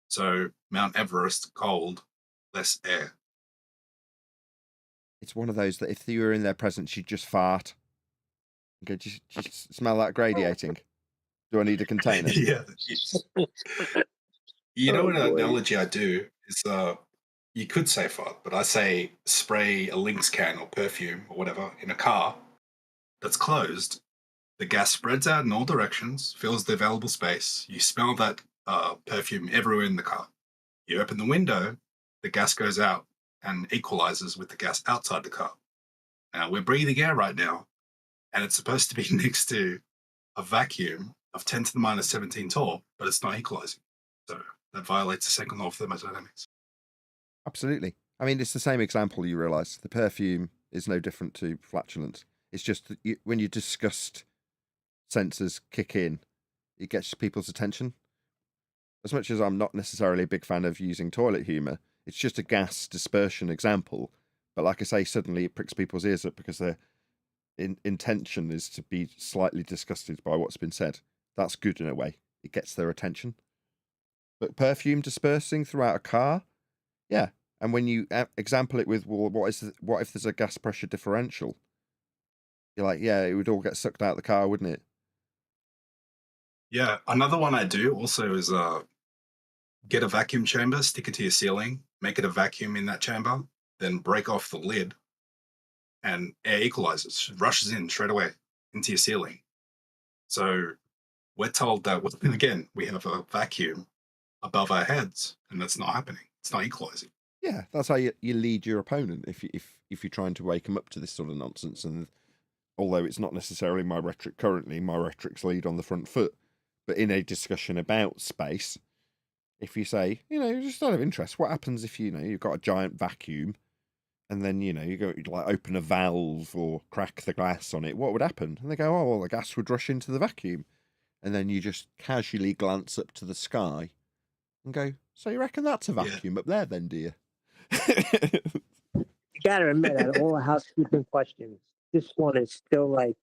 So Mount Everest, cold, less air. It's one of those that if you were in their presence, you'd just fart. Okay, just smell that gradiating. Do I need a container? Yeah. You know Oh, what boy. analogy I do is you could say fart, but I say spray a Lynx can or perfume or whatever in a car that's closed. The gas spreads out in all directions, fills the available space. You smell that perfume everywhere in the car. You open the window, the gas goes out and equalizes with the gas outside the car. Now, we're breathing air right now, and it's supposed to be next to a vacuum of 10 to the minus 17 torr, but it's not equalizing. So that violates the second law of thermodynamics. Absolutely. I mean, it's the same example, you realise. The perfume is no different to flatulence. It's just that when you disgust sensors kick in, it gets people's attention. As much as I'm not necessarily a big fan of using toilet humour, it's just a gas dispersion example. But like I say, suddenly it pricks people's ears up because their intention is to be slightly disgusted by what's been said. That's good in a way. It gets their attention. But perfume dispersing throughout a car? Yeah. And when you example it with, well, what if there's a gas pressure differential? You're like, yeah, it would all get sucked out of the car, wouldn't it? Yeah, another one I do also is get a vacuum chamber, stick it to your ceiling, make it a vacuum in that chamber, then break off the lid, and air equalizes, rushes in straight away into your ceiling. So we're told that, again, we have a vacuum above our heads, and that's not happening. It's not equalizing. Yeah, that's how you lead your opponent if you're trying to wake them up to this sort of nonsense. And although it's not necessarily my rhetoric currently, my rhetoric's lead on the front foot. But in a discussion about space, if you say, just out of interest, what happens if you've got a giant vacuum, and then you go like open a valve or crack the glass on it? What would happen? And they go, oh, well, the gas would rush into the vacuum, and then you just casually glance up to the sky and go, so you reckon that's a vacuum up there, then, do you? You gotta admit, out of all the housekeeping questions, this one is still like,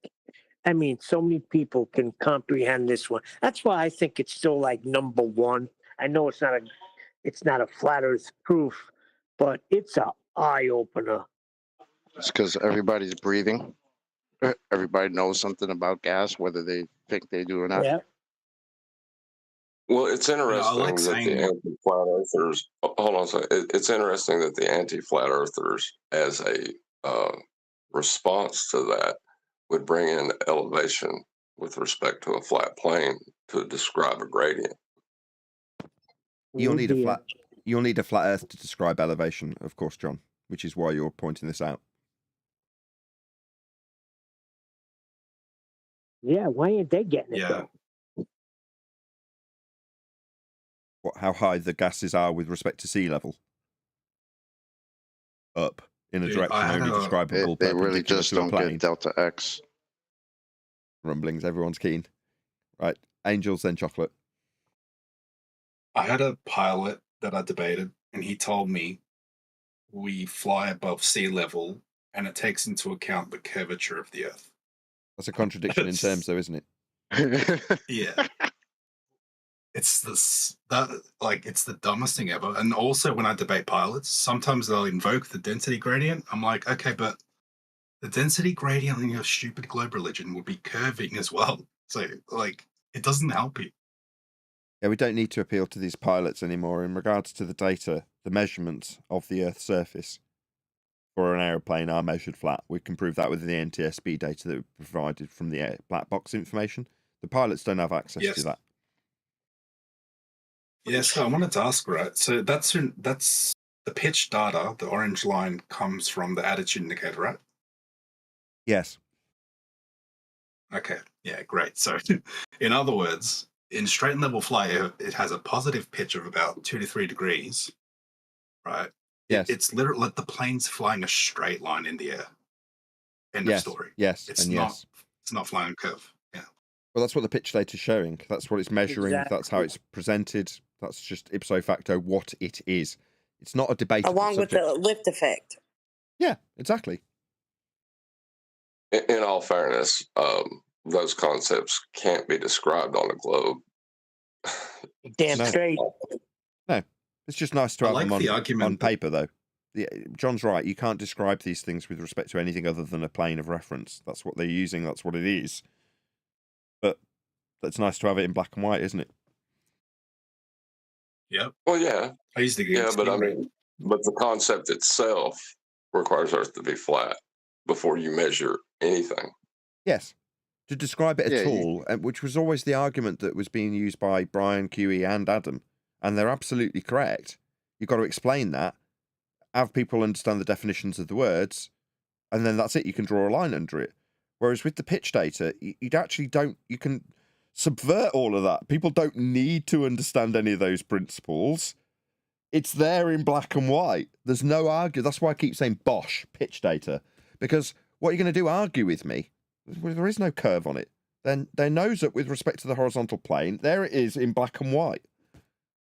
I mean, so many people can comprehend this one. That's why I think it's still like number one. I know it's not a flat earth proof, but it's a eye opener. It's because everybody's breathing. Everybody knows something about gas, whether they think they do or not. Yeah. Well, it's interesting like that saying- the anti-flat earthers. Hold on a second. It's interesting that the anti-flat earthers, as a response to that, would bring in elevation with respect to a flat plane to describe a gradient. You'll need a flat Earth to describe elevation, of course, John, which is why you're pointing this out. Yeah, why ain't they getting it Yeah. though? How high the gases are with respect to sea level? Up in a Dude, direction I had only a- describable They really perpendicular just to a don't plane. get delta X. Rumblings, everyone's keen. Right, angels then chocolate. I had a pilot that I debated, and he told me we fly above sea level, and it takes into account the curvature of the Earth. That's a contradiction in terms, though, isn't it? Yeah. It's it's the dumbest thing ever. And also, when I debate pilots, sometimes they'll invoke the density gradient. I'm like, okay, but the density gradient in your stupid globe religion would be curving as well. So, like, it doesn't help you. Yeah, we don't need to appeal to these pilots anymore in regards to the data, the measurements of the Earth's surface for an aeroplane are measured flat. We can prove that with the NTSB data that we provided from the black box information. The pilots don't have access to that. Yeah, so I wanted to ask, right? So that's the pitch data. The orange line comes from the attitude indicator, right? Yes. Okay. Yeah, great. So, in other words, in straight and level flight, it has a positive pitch of about 2 to 3 degrees, right? Yes. It's literally like the plane's flying a straight line in the air. End of story. Yes. It's and not. yes. It's not flying a curve. Yeah. Well, that's what the pitch data is showing. That's what it's measuring. Exactly. That's how it's presented. That's just ipso facto what it is. It's not a debate. Along with the lift effect. Yeah, exactly. In all fairness, those concepts can't be described on a globe. Damn No. straight. No, it's just nice to I have like them the on argument that- paper, though. John's right. You can't describe these things with respect to anything other than a plane of reference. That's what they're using. That's what it is. But it's nice to have it in black and white, isn't it? Yep. Well, yeah. I used to get Yeah, but I stingray. mean, but the concept itself requires Earth to be flat before you measure anything. Yes. To describe it at Yeah, all, which was always the argument that was being used by Brian, QE, and Adam, and they're absolutely correct. You've got to explain that, have people understand the definitions of the words, and then that's it. You can draw a line under it. Whereas with the pitch data, you'd actually don't. You can subvert all of that. People don't need to understand any of those principles. It's there in black and white. There's no argue. That's why I keep saying bosh, pitch data, because what are you going to do? Argue with me? Well, there is no curve on it. Then they knows that with respect to the horizontal plane, there it is in black and white.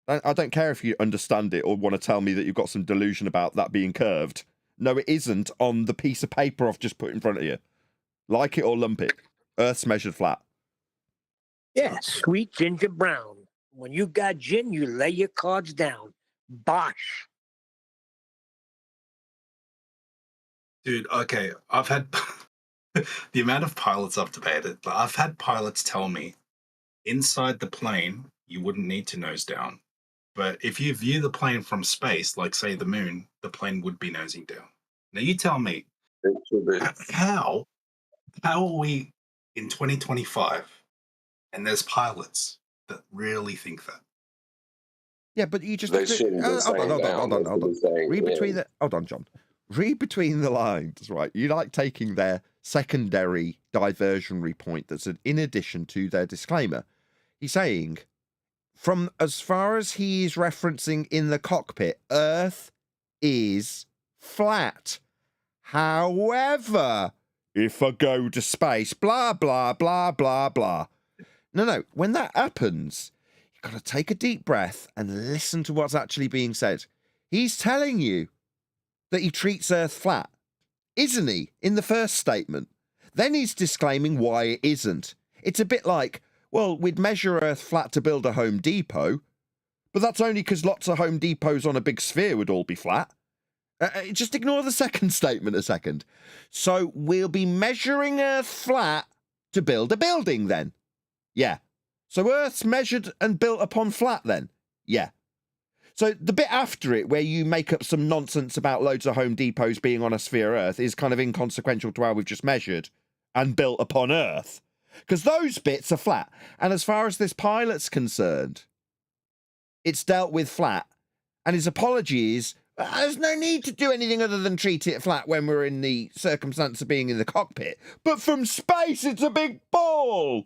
I don't care if you understand it or want to tell me that you've got some delusion about that being curved. No, it isn't on the piece of paper I've just put in front of you. Like it or lump it. Earth's measured flat. Yeah, sweet ginger brown. When you got gin, you lay your cards down. Bosh. Dude, okay, I've had the amount of pilots I've debated. I've had pilots tell me inside the plane, you wouldn't need to nose down. But if you view the plane from space, like say the moon, the plane would be nosing down. Now you tell me, It should be. how are we in 2025 and there's pilots that really think that? Yeah, but you just They shouldn't be saying down. They should be saying Read between in. the. Hold on, John. Read between the lines, right? You like taking their secondary diversionary point that's in addition to their disclaimer. He's saying, from as far as he is referencing in the cockpit, Earth is flat. However, if I go to space, blah, blah, blah, blah, blah. No. When that happens, you've got to take a deep breath and listen to what's actually being said. He's telling you that he treats Earth flat, isn't he, in the first statement? Then he's disclaiming why it isn't. It's a bit like, well, we'd measure Earth flat to build a Home Depot, but that's only because lots of Home Depots on a big sphere would all be flat. Just ignore the second statement a second. So we'll be measuring Earth flat to build a building then? Yeah. So Earth's measured and built upon flat then? Yeah. So the bit after it, where you make up some nonsense about loads of Home Depots being on a sphere Earth, is kind of inconsequential to how we've just measured and built upon Earth. Because those bits are flat. And as far as this pilot's concerned, it's dealt with flat. And his apology is, There's no need to do anything other than treat it flat when we're in the circumstance of being in the cockpit. But from space, it's a big ball.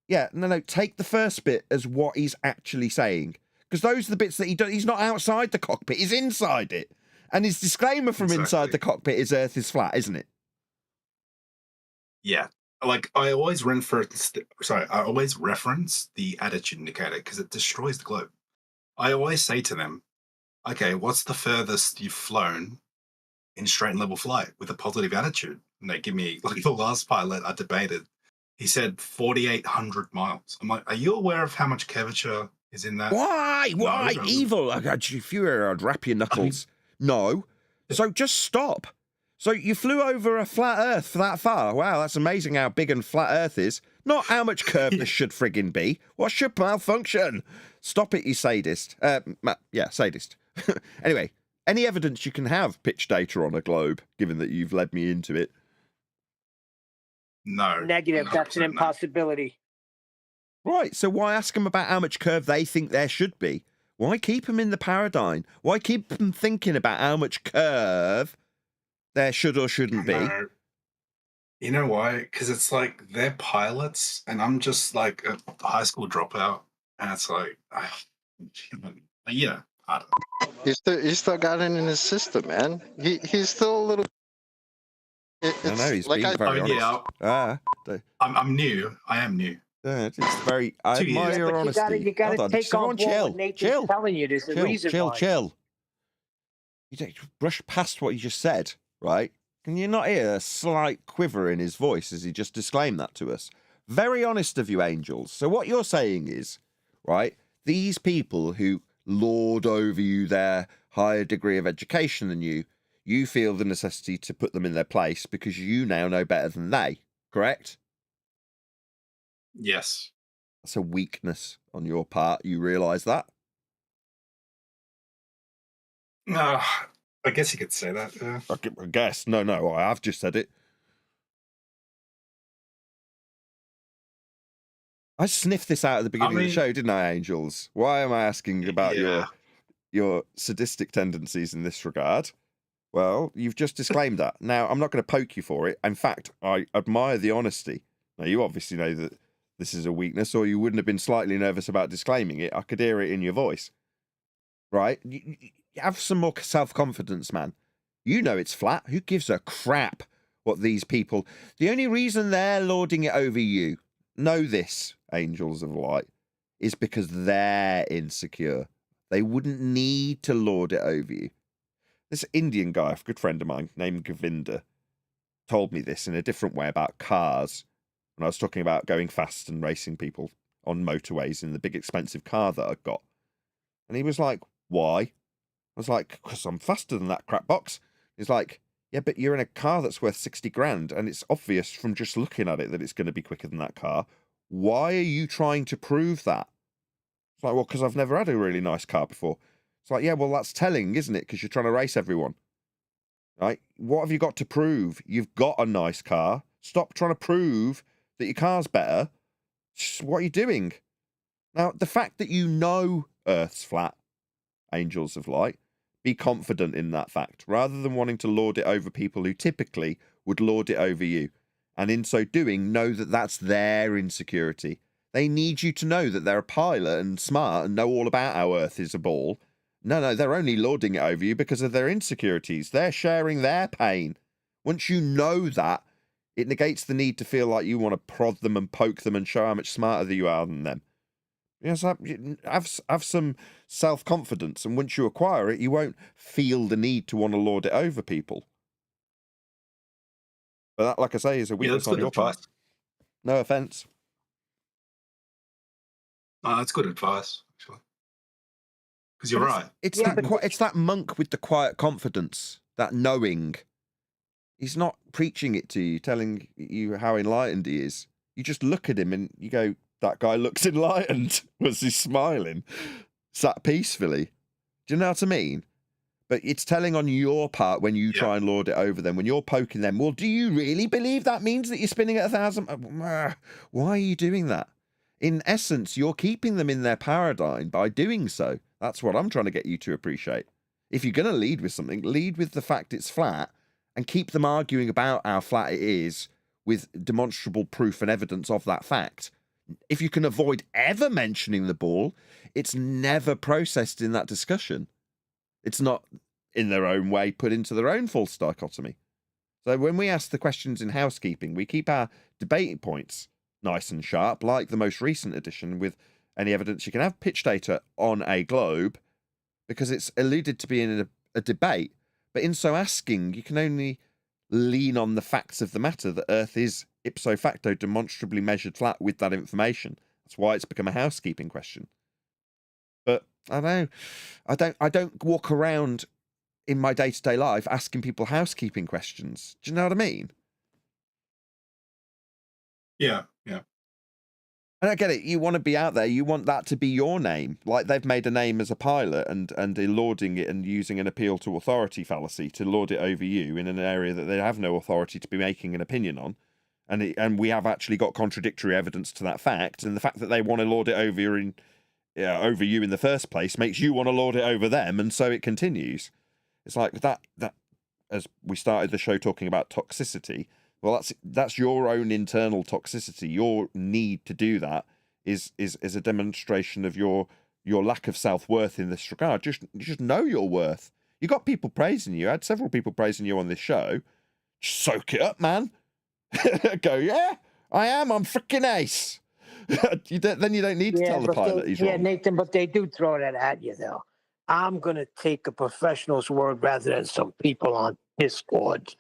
Yeah, no, take the first bit as what he's actually saying. Because those are the bits that he's not outside the cockpit, he's inside it. And his disclaimer from inside the cockpit is Earth is flat, isn't it? Yeah. Like, I always reference the attitude indicator because it destroys the globe. I always say to them, okay, what's the furthest you've flown in straight and level flight with a positive attitude? And they give me, like the last pilot I debated, he said 4,800 miles. I'm like, are you aware of how much curvature is in that? Why? No. Evil. If you were, I'd wrap your knuckles. No. So just stop. So you flew over a flat Earth for that far. Wow, that's amazing how big and flat Earth is. Not how much curve this should friggin' be. What should malfunction? Stop it, you sadist. Yeah, sadist. Anyway, any evidence you can have pitch data on a globe, given that you've led me into it? No. Negative. That's an impossibility. Right, so why ask them about how much curve they think there should be? Why keep them in the paradigm? Why keep them thinking about how much curve there should or shouldn't be? No. You know why? Because it's like they're pilots, and I'm just like a high school dropout, and it's like, yeah, I don't know. He's still got it in his system, man. He's still a little. I know he's like being very honest. I'm new. I am new. It's very. I admire your honesty. You got to take on board what Nathan's telling you. There's a reason why. Chill. You brush past what you just said, right? Can you not hear a slight quiver in his voice as he just disclaimed that to us? Very honest of you, angels. So what you're saying is, right, these people who lord over you their higher degree of education than you feel the necessity to put them in their place because you now know better than they, correct? Yes. That's a weakness on your part. You realise that? I guess you could say that. Yeah. I guess. No, I have just said it. I sniffed this out at the beginning of the show, didn't I, Angels? Why am I asking about your sadistic tendencies in this regard? Well, you've just disclaimed that. Now, I'm not going to poke you for it. In fact, I admire the honesty. Now, you obviously know that this is a weakness, or you wouldn't have been slightly nervous about disclaiming it. I could hear it in your voice. Right? You have some more self-confidence, man. You know it's flat. Who gives a crap what these people... The only reason they're lording it over you, know this, angels of light, is because they're insecure. They wouldn't need to lord it over you. This Indian guy, a good friend of mine, named Govinda, told me this in a different way about cars. When I was talking about going fast and racing people on motorways in the big expensive car that I got. And he was like, why? I was like, because I'm faster than that crap box. He's like, yeah, but you're in a car that's worth 60 grand and it's obvious from just looking at it that it's going to be quicker than that car. Why are you trying to prove that? It's like, well, because I've never had a really nice car before. It's like, yeah, well, that's telling, isn't it? Because you're trying to race everyone. Right? What have you got to prove? You've got a nice car. Stop trying to prove that your car's better. What are you doing? Now, the fact that you know Earth's flat, angels of light, be confident in that fact, rather than wanting to lord it over people who typically would lord it over you. And in so doing, know that that's their insecurity. They need you to know that they're a pilot and smart and know all about how Earth is a ball. No, they're only lording it over you because of their insecurities. They're sharing their pain. Once you know that, it negates the need to feel like you want to prod them and poke them and show how much smarter you are than them. Yes, have some self-confidence, and once you acquire it, you won't feel the need to want to lord it over people. But that, like I say, is a weakness on your part. No offence. That's good advice, actually. Because you're right. It's that monk with the quiet confidence, that knowing. He's not preaching it to you, telling you how enlightened he is. You just look at him and you go, that guy looks enlightened. Was he smiling? Sat peacefully. Do you know what I mean? But it's telling on your part when you try and lord it over them, when you're poking them. Well, do you really believe that means that you're spinning at 1,000? Why are you doing that? In essence, you're keeping them in their paradigm by doing so. That's what I'm trying to get you to appreciate. If you're going to lead with something, lead with the fact it's flat and keep them arguing about how flat it is with demonstrable proof and evidence of that fact. If you can avoid ever mentioning the ball, it's never processed in that discussion. It's not, in their own way, put into their own false dichotomy. So when we ask the questions in housekeeping, we keep our debate points nice and sharp, like the most recent edition with any evidence. You can have pitch data on a globe because it's alluded to being a debate. But in so asking, you can only lean on the facts of the matter that Earth is ipso facto demonstrably measured flat with that information. That's why it's become a housekeeping question. But I don't walk around in my day-to-day life asking people housekeeping questions. Do you know what I mean? Yeah. And I get it. You want to be out there. You want that to be your name. Like they've made a name as a pilot and lauding it and using an appeal to authority fallacy to lord it over you in an area that they have no authority to be making an opinion on. And we have actually got contradictory evidence to that fact. And the fact that they want to lord it over you in the first place makes you want to lord it over them. And so it continues. It's like that as we started the show talking about toxicity. Well, that's your own internal toxicity. Your need to do that is a demonstration of your lack of self-worth in this regard. Just know your worth. You got people praising you. I had several people praising you on this show. Just soak it up, man. Go, yeah, I am. I'm freaking ace. Then you don't need to tell the pilot he's wrong. Yeah, Nathan, but they do throw that at you, though. I'm going to take a professional's word rather than some people on Discord.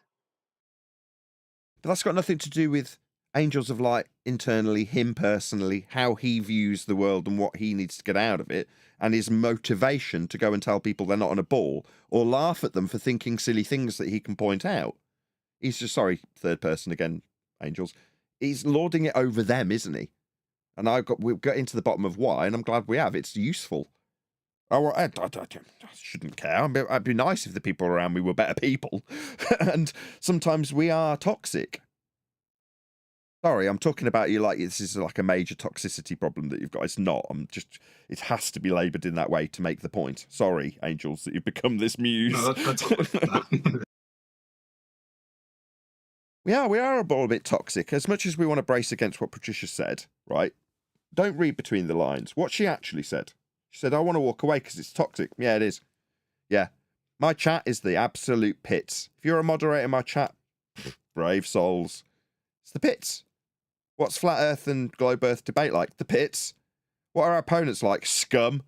But that's got nothing to do with Angels of Light internally, him personally, how he views the world and what he needs to get out of it, and his motivation to go and tell people they're not on a ball or laugh at them for thinking silly things that he can point out. He's just, sorry, third person again, Angels. He's lording it over them, isn't he? And we've got into the bottom of why, and I'm glad we have. It's useful. Oh, I shouldn't care. I'd be nice if the people around me were better people. And sometimes we are toxic. Sorry, I'm talking about you like this is like a major toxicity problem that you've got. It's not. It has to be laboured in that way to make the point. Sorry, Angels, that you've become this muse. No, that's We are a bit toxic. As much as we want to brace against what Patricia said, right? Don't read between the lines. What she actually said. She said, I want to walk away because it's toxic. Yeah, it is. Yeah. My chat is the absolute pits. If you're a moderator in my chat, brave souls. It's the pits. What's Flat Earth and Globe Earth debate like? The pits. What are our opponents like? Scum.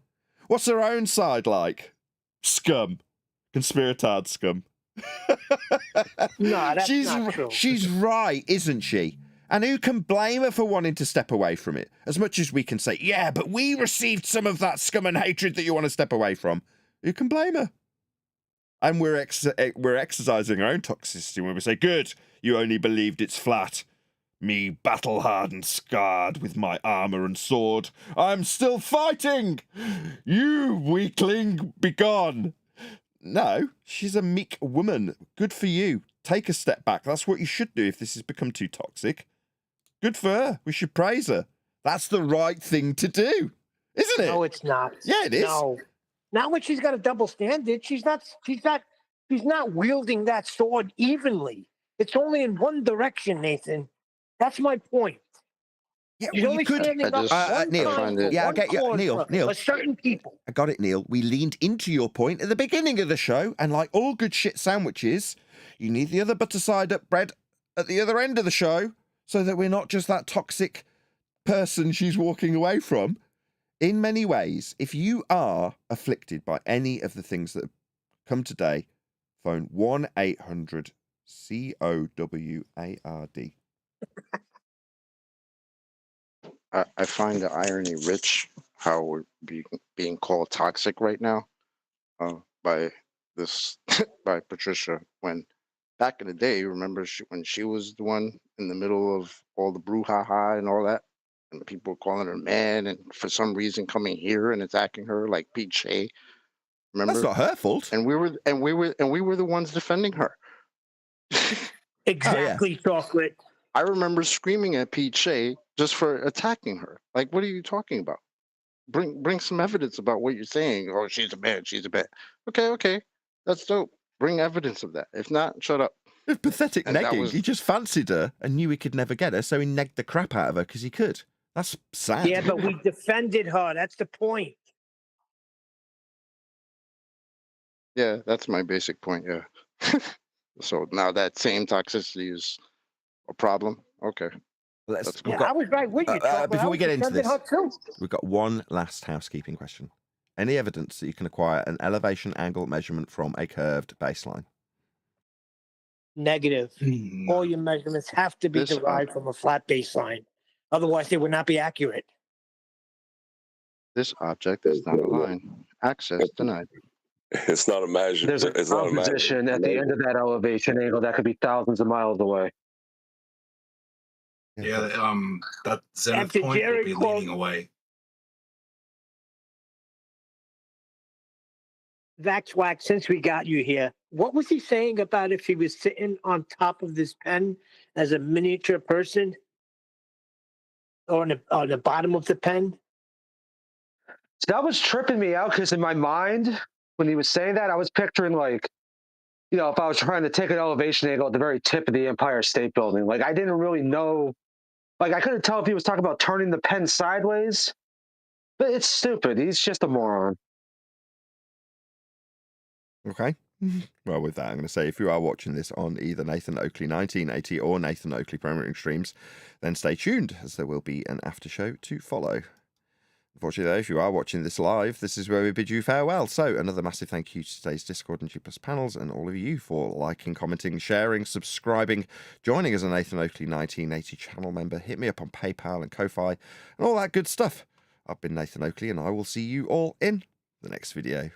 What's their own side like? Scum. Conspiratard scum. No, that's not true. She's right, isn't she? And who can blame her for wanting to step away from it? As much as we can say, yeah, but we received some of that scum and hatred that you want to step away from. Who can blame her? And we're exercising our own toxicity when we say, good, you only believed it's flat. Me, battle-hardened, scarred with my armour and sword. I'm still fighting! You, weakling, begone! No, she's a meek woman. Good for you. Take a step back. That's what you should do if this has become too toxic. Good for her. We should praise her. That's the right thing to do, isn't it? No, it's not. Yeah, it is. No, not when she's got a double standard. She's not wielding that sword evenly. It's only in one direction, Nathan. That's my point. Yeah, She's only standing up one Neil, time for yeah, I one get you, cause Neil. for certain people. I got it, Neil. We leaned into your point at the beginning of the show, and like all good shit sandwiches, you need the other butter side up bread at the other end of the show, so that we're not just that toxic person she's walking away from. In many ways, if you are afflicted by any of the things that have come today, phone 1-800-COWARD. I find the irony rich how we're being called toxic right now by by Patricia. When back in the day, remember when she was the one in the middle of all the brouhaha and all that, and the people were calling her man, and for some reason coming here and attacking her like Pete Shea. Remember? That's not her fault. And we were the ones defending her. Exactly, Chocolate. I remember screaming at Pete Shea just for attacking her. Like, what are you talking about? Bring some evidence about what you're saying. Oh, she's a bad. Okay. That's dope. Bring evidence of that. If not, shut up. It's pathetic And that negging. was- He just fancied her and knew he could never get her, so he negged the crap out of her because he could. That's sad. Yeah, but we defended her. That's the point. Yeah, that's my basic point. Yeah. So now that same toxicity is a problem. Okay. Let's, That's we've Yeah, got, I was right with you. Chuck, but before I we get into defended this, her too. we've got one last housekeeping question. Any evidence that you can acquire an elevation angle measurement from a curved baseline? Negative. All your measurements have to be This, derived from a flat baseline. Otherwise, they would not be accurate. This object is not a line. Access denied. It's not a measure. There's a It's not a measure. composition at the end of that elevation angle that could be thousands of miles away. Yeah, that zenith After point Jerry would be quote- leaning away. Vaxwax, since we got you here, what was he saying about if he was sitting on top of this pen as a miniature person? Or on the bottom of the pen? So that was tripping me out because in my mind, when he was saying that, I was picturing like, you know, if I was trying to take an elevation angle at the very tip of the Empire State Building. Like I didn't really know, like I couldn't tell if he was talking about turning the pen sideways. But it's stupid. He's just a moron. Okay. Well, with that, I'm going to say if you are watching this on either Nathan Oakley 1980 or Nathan Oakley Programming Streams, then stay tuned as there will be an after show to follow. Unfortunately, though, if you are watching this live, this is where we bid you farewell. So, another massive thank you to today's Discord and G+ panels and all of you for liking, commenting, sharing, subscribing, joining as a Nathan Oakley 1980 channel member. Hit me up on PayPal and Ko-Fi and all that good stuff. I've been Nathan Oakley, and I will see you all in the next video.